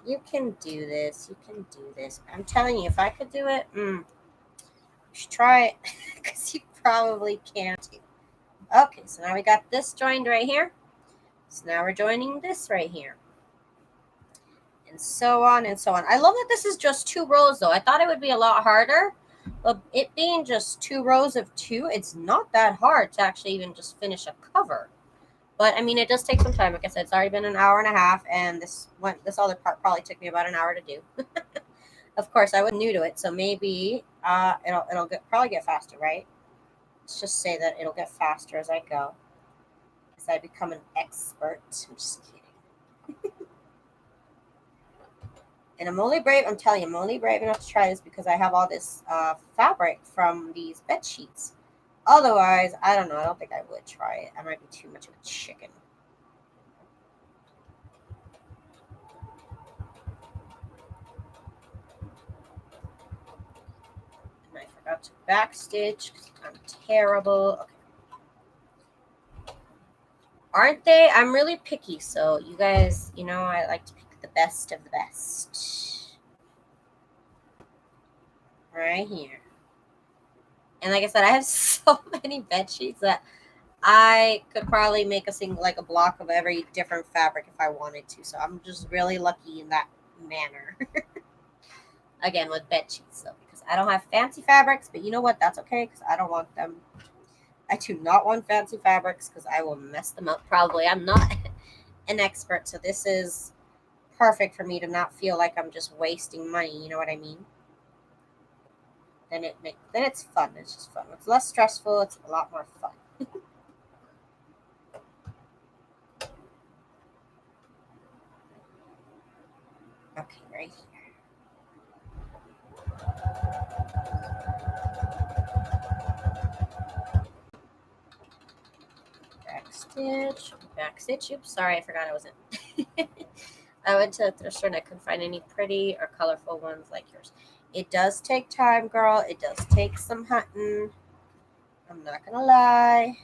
You can do this. You can do this. I'm telling you, if I could do it, you should try it, because you probably can't. Okay, so now we got this joined right here. So now we're joining this right here. And so on and so on. I love that this is just 2 rows, though. I thought it would be a lot harder. But it being just 2 rows of 2, it's not that hard to actually even just finish a cover. But I mean, it does take some time. Like I said, it's already been an hour and a half, and this other part probably took me about an hour to do. Of course, I was new to it, so maybe it'll probably get faster, right? Let's just say that it'll get faster as I go, as I become an expert. I'm just kidding. And I'm only brave enough to try this because I have all this fabric from these bed sheets. Otherwise, I don't know. I don't think I would try it. I might be too much of a chicken. And I forgot to backstitch because I'm terrible. Okay. Aren't they? I'm really picky, so you guys, I like to pick the best of the best. Right here. And like I said, I have so many bed sheets that I could probably make a block of every different fabric if I wanted to. So I'm just really lucky in that manner. Again, with bed sheets, though, because I don't have fancy fabrics, but you know what? That's okay, because I don't want them. I do not want fancy fabrics because I will mess them up probably. I'm not an expert, so this is perfect for me to not feel like I'm just wasting money. You know what I mean? Then it's fun. It's just fun. It's less stressful. It's a lot more fun. Okay, right here. Backstitch. Oops, sorry, I forgot I wasn't. I went to the thrift store and I couldn't find any pretty or colorful ones like yours. It does take time, girl. It does take some hunting. I'm not gonna lie.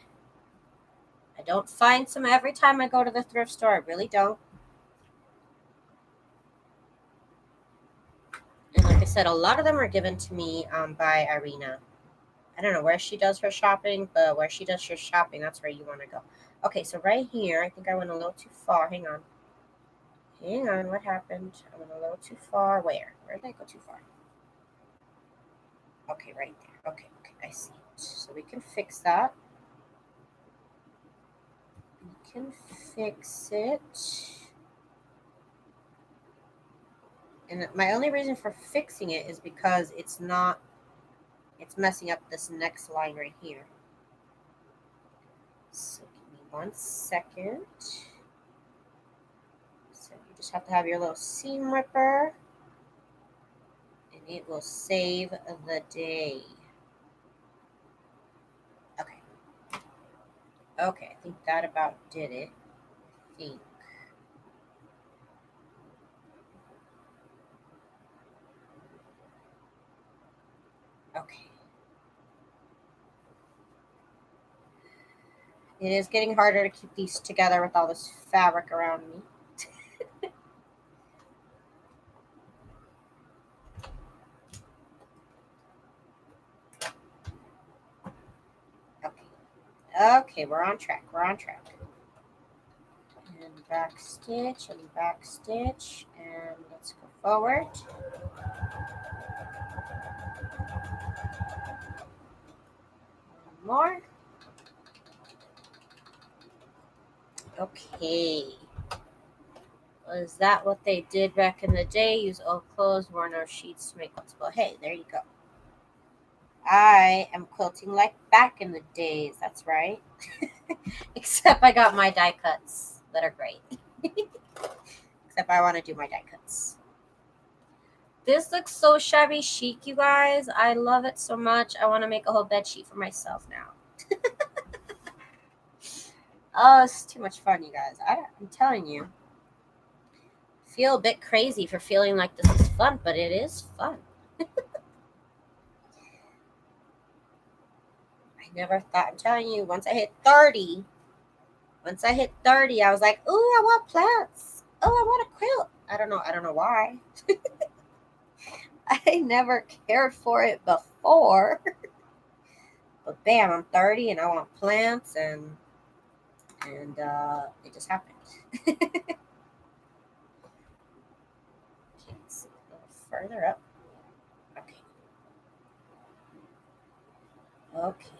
I don't find some every time I go to the thrift store. I really don't. And like I said, a lot of them are given to me by Irina. I don't know where she does her shopping, but where she does her shopping, that's where you want to go. Okay, so right here, I think I went a little too far. Hang on. What happened? I went a little too far. Where did I go too far? Okay, right there. Okay, I see it. So we can fix that. We can fix it. And my only reason for fixing it is because it's messing up this next line right here. So give me 1 second. So you just have to have your little seam ripper. It will save the day. Okay. Okay, I think that about did it. I think. Okay. It is getting harder to keep these together with all this fabric around me. Okay. Okay, we're on track. We're on track. And back stitch and back stitch. And let's go forward. One more. Okay. Well, is that what they did back in the day? Use old clothes, worn out sheets to make quiltable. Hey, there you go. I am quilting like back in the days. That's right. Except I got my die cuts that are great. Except I want to do my die cuts. This looks so shabby chic, you guys. I love it so much. I want to make a whole bed sheet for myself now. Oh, it's too much fun, you guys. I'm telling you. I feel a bit crazy for feeling like this is fun, but it is fun. I never thought, I'm telling you, once I hit 30, I was like, ooh, I want plants. Oh, I want a quilt. I don't know why. I never cared for it before. But bam, I'm 30 and I want plants, and it just happened. Okay, let's see, a little further up. Okay. Okay.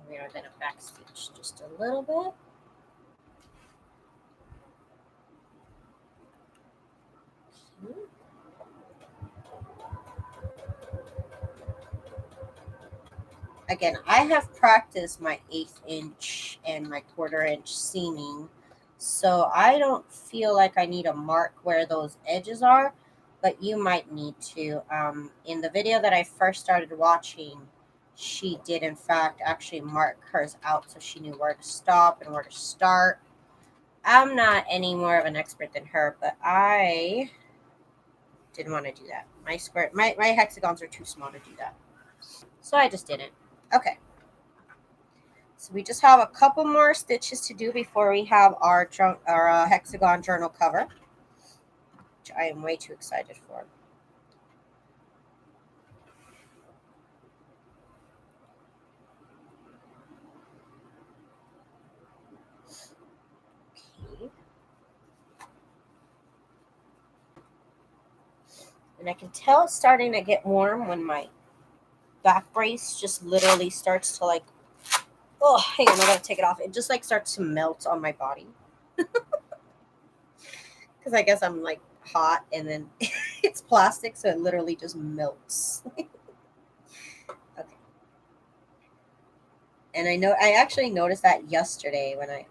And we are going to backstitch just a little bit. Okay. Again, I have practiced my 1/8 inch and my 1/4 inch seaming, so I don't feel like I need to mark where those edges are, but you might need to. In the video that I first started watching, she did in fact actually mark hers out so she knew where to stop and where to start. I'm not any more of an expert than her, but I didn't want to do that. My hexagons are too small to do that, so I just didn't. Okay. So we just have a couple more stitches to do before we have our hexagon journal cover, which I am way too excited for. Okay. And I can tell it's starting to get warm when my back brace just literally starts to like, oh, hang on, I gotta take it off. It just like starts to melt on my body. Because I guess I'm like hot and then it's plastic, so it literally just melts. Okay. And I actually noticed that yesterday when I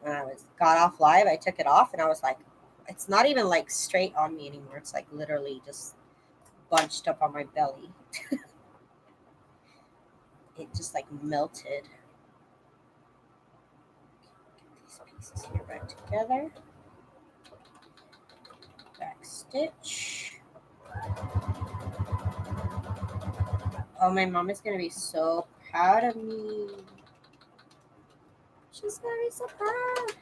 got off live. I took it off and I was like, it's not even like straight on me anymore. It's like literally just bunched up on my belly. It just like melted. Get these pieces here back together. Back stitch. Oh, my mom is gonna be so proud of me. She's gonna be so proud.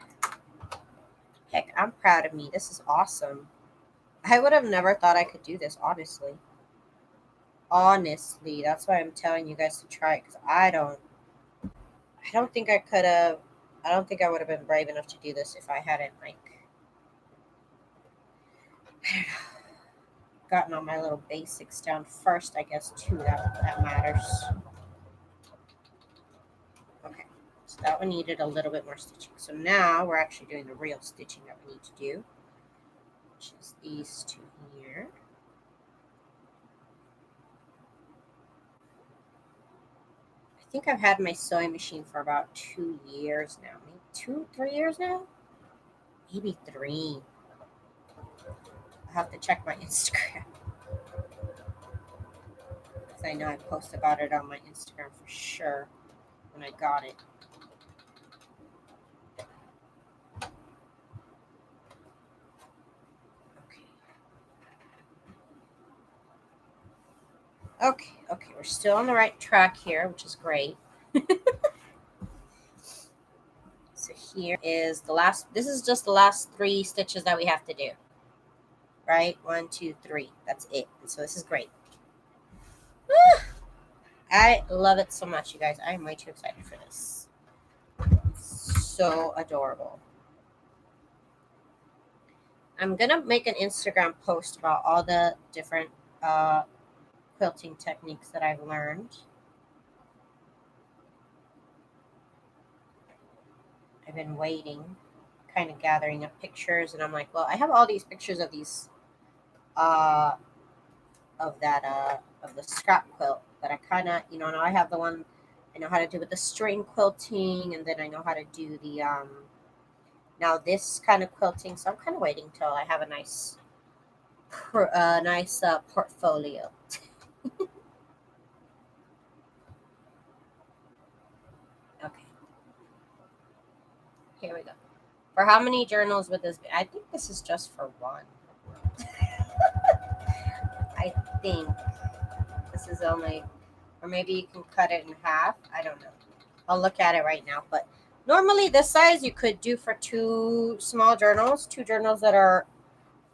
Heck, I'm proud of me. This is awesome. I would have never thought I could do this, honestly. Honestly, that's why I'm telling you guys to try it, because I don't think I could have. I don't think I would have been brave enough to do this if I hadn't like gotten all my little basics down first. I guess too, that matters. Okay, so that one needed a little bit more stitching. So now we're actually doing the real stitching that we need to do, which is these two here. I think I've had my sewing machine for about 2 years now. Maybe 2, 3 years now? Maybe 3. I have to check my Instagram. Because I know I post about it on my Instagram for sure when I got it. Okay, we're still on the right track here, which is great. So here is the last, this is just the last 3 stitches that we have to do. Right? 1, 2, 3. That's it. And so this is great. I love it so much, you guys. I am way too excited for this. It's so adorable. I'm going to make an Instagram post about all the different quilting techniques that I've learned. I've been waiting, kind of gathering up pictures, and I'm like, well, I have all these pictures of these of the scrap quilt, but I kind of, you know, now I have the one I know how to do with the string quilting, and then I know how to do the now this kind of quilting. So I'm kind of waiting till I have a nice portfolio. Okay, here we go. For how many journals would this be? I think this is just for one. I think this is only, or maybe you can cut it in half. I don't know. I'll look at it right now. But normally this size you could do for 2 small journals, 2 journals that are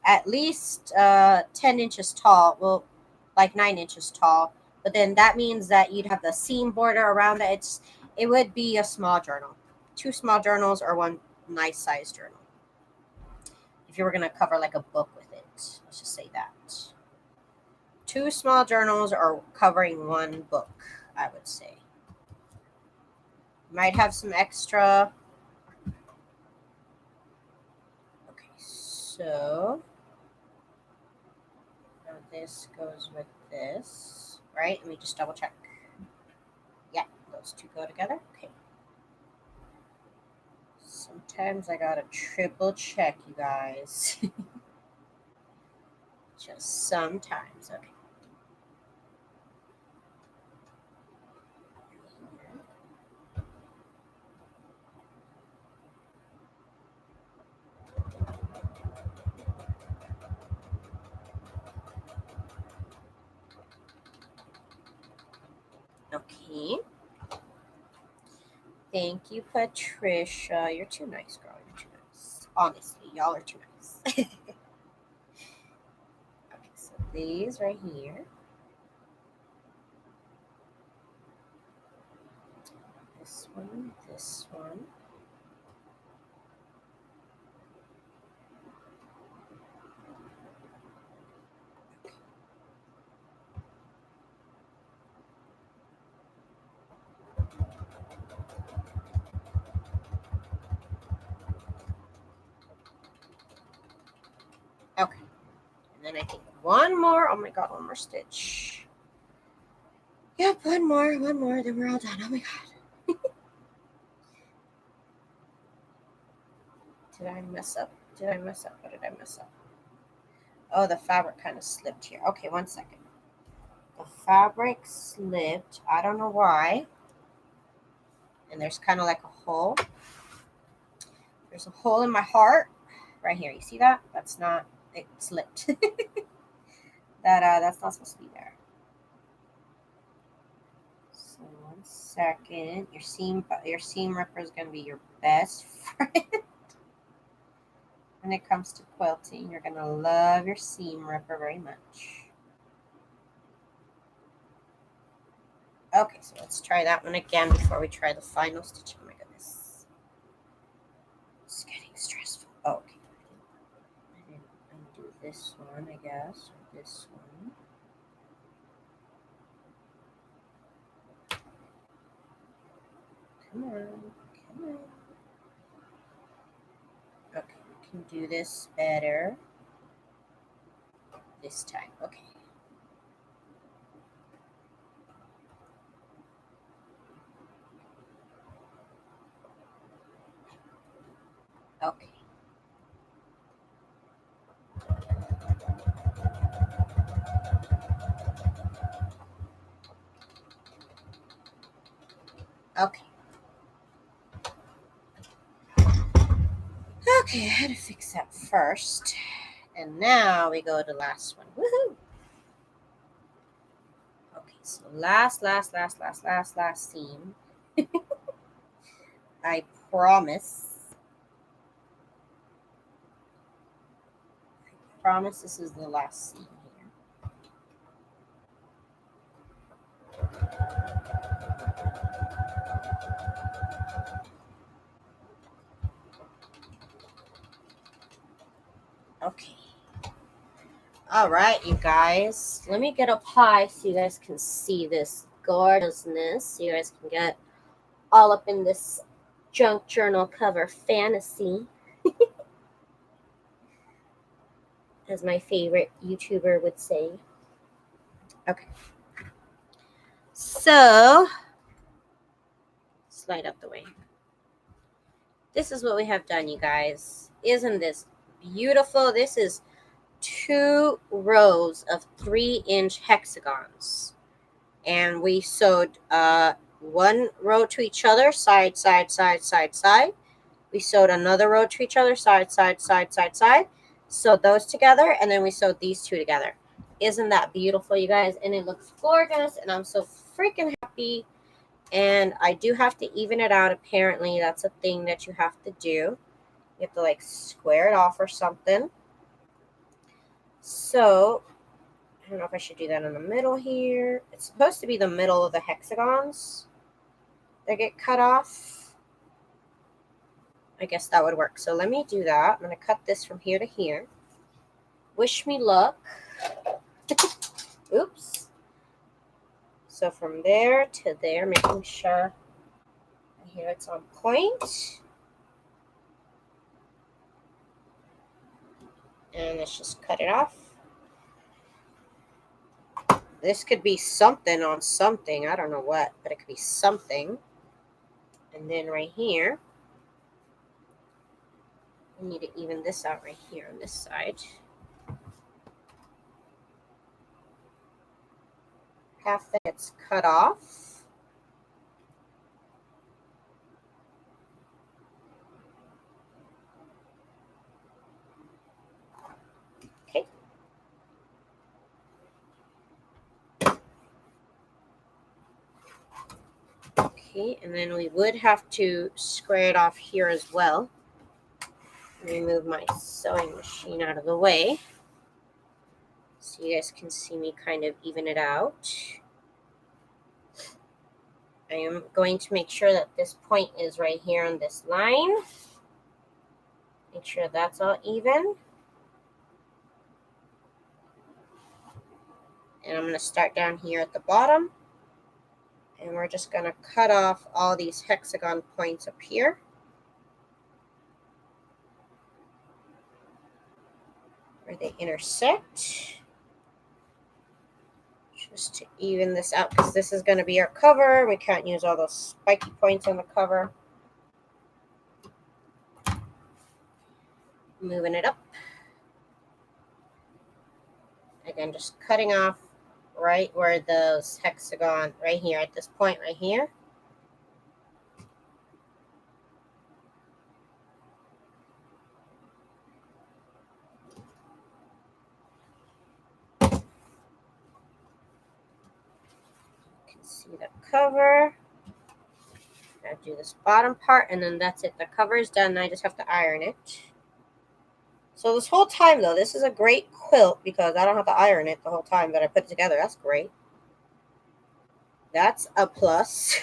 at least 10 inches tall. Well, like 9 inches tall. But then that means that you'd have the seam border around it. It would be a small journal. 2 small journals or 1 nice size journal. If you were going to cover like a book with it, let's just say that. 2 small journals are covering 1 book, I would say. Might have some extra. Okay, so now this goes with this, right? Let me just double check. Yeah, those 2 go together. Okay. Sometimes I gotta triple check, you guys. Just sometimes. Okay. Okay. Thank you, Patricia. You're too nice, girl. You're too nice. Honestly, y'all are too nice. Okay, so these right here. This one, this one. Okay. And then I think one more. Oh my god, one more stitch. Yep, one more, then we're all done. Oh my god. Did I mess up? What did I mess up? Oh, the fabric kind of slipped here. Okay, 1 second. The fabric slipped. I don't know why. And there's kind of like a hole. There's a hole in my heart right here. You see that? That's not, it slipped. That's not supposed to be there. So 1 second. Your seam ripper is going to be your best friend. When it comes to quilting, you're going to love your seam ripper very much. Okay, so let's try that one again before we try the final stitch. Oh my goodness. It's getting stressful. Oh, okay. I didn't undo this one, I guess, or this one. Come on. Okay, we can do this better this time. Okay. Okay. Okay. Okay, I had to fix that first. And now we go to the last one. Woohoo! Okay, so last seam. I promise. I promise this is the last seam here. Okay. All right, you guys. Let me get up high so you guys can see this gorgeousness. You guys can get all up in this junk journal cover fantasy. As my favorite YouTuber would say. Okay. So, slide out the way. This is what we have done, you guys. Isn't this beautiful? This is 2 rows of 3-inch hexagons. And we sewed 1 row to each other, side, side, side, side, side. We sewed another row to each other, side, side, side, side, side. Sewed those together, and then we sewed these 2 together. Isn't that beautiful, you guys? And it looks gorgeous, and I'm so freaking happy. And I do have to even it out, apparently. That's a thing that you have to do. You have to, like, square it off or something. So, I don't know if I should do that in the middle here. It's supposed to be the middle of the hexagons that get cut off. I guess that would work. So let me do that. I'm going to cut this from here to here. Wish me luck. Oops. So from there to there, making sure here it's on point. And let's just cut it off. This could be something on something. I don't know what, but it could be something. And then right here, we need to even this out right here on this side. Half that gets cut off. Okay. Okay, and then we would have to square it off here as well. Remove my sewing machine out of the way so you guys can see me kind of even it out. I am going to make sure that this point is right here on this line. Make sure that's all even. And I'm going to start down here at the bottom. And we're just going to cut off all these hexagon points up here. Where they intersect. Just to even this out, because this is going to be our cover. We can't use all those spiky points on the cover. Moving it up. Again, just cutting off right where those hexagon, right here, at this point right here. See the cover. I do this bottom part, and then that's it. The cover is done. I just have to iron it. So this whole time, though, this is a great quilt because I don't have to iron it the whole time that I put it together. That's great. That's a plus.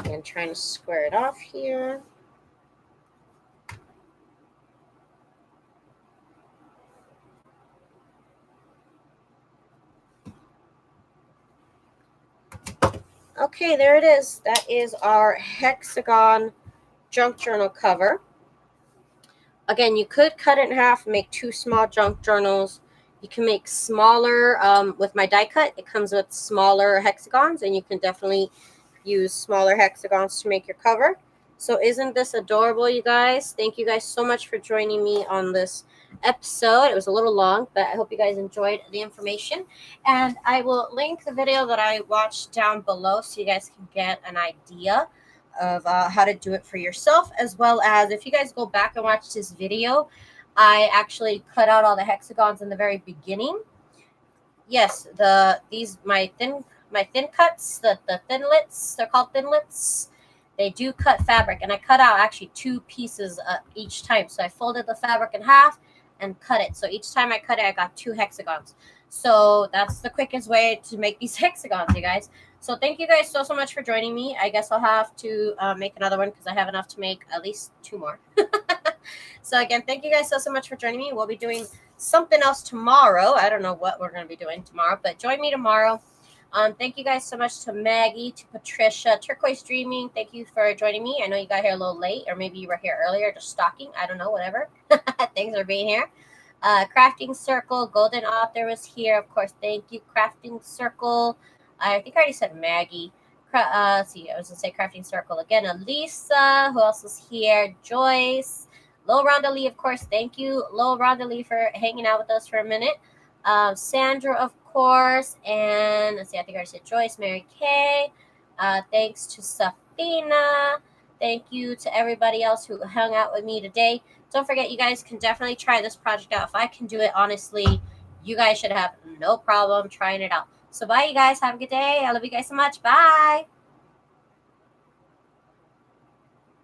And trying to square it off here. Okay, there it is. That is our hexagon junk journal cover. Again, you could cut it in half and make 2 small junk journals. You can make smaller, with my die cut, it comes with smaller hexagons, and you can definitely use smaller hexagons to make your cover. So isn't this adorable, you guys? Thank you guys so much for joining me on this episode. It was a little long, but I hope you guys enjoyed the information. And I will link the video that I watched down below so you guys can get an idea of how to do it for yourself, as well as if you guys go back and watch this video, I actually cut out all the hexagons in the very beginning. Yes, these my thin cuts, the thinlets, they're called thinlets. They do cut fabric, and I cut out actually 2 pieces each time. So I folded the fabric in half and cut it. So each time I cut it, I got 2 hexagons. So that's the quickest way to make these hexagons, you guys. So thank you guys so much for joining me. I guess I'll have to make another one because I have enough to make at least 2 more. So again, thank you guys so much for joining me. We'll be doing something else tomorrow. I don't know what we're going to be doing tomorrow, but join me tomorrow. Thank you guys so much to Maggie, to Patricia, Turquoise Dreaming. Thank you for joining me. I know you got here a little late, or maybe you were here earlier just stalking. I don't know, whatever. Thanks for being here. Crafting Circle, Golden Author was here. Of course, thank you, Crafting Circle. I think I already said Maggie. Let's see, I was going to say Crafting Circle again. Elisa, who else is here? Joyce. Lo Rondalee, of course. Thank you, Lo Rondalee, for hanging out with us for a minute. Sandra, of course. And let's see, I think I already said Joyce, Mary Kay. Thanks to Safina. Thank you to everybody else who hung out with me today. Don't forget, you guys can definitely try this project out. If I can do it, honestly, you guys should have no problem trying it out. So bye, you guys. Have a good day. I love you guys so much. Bye.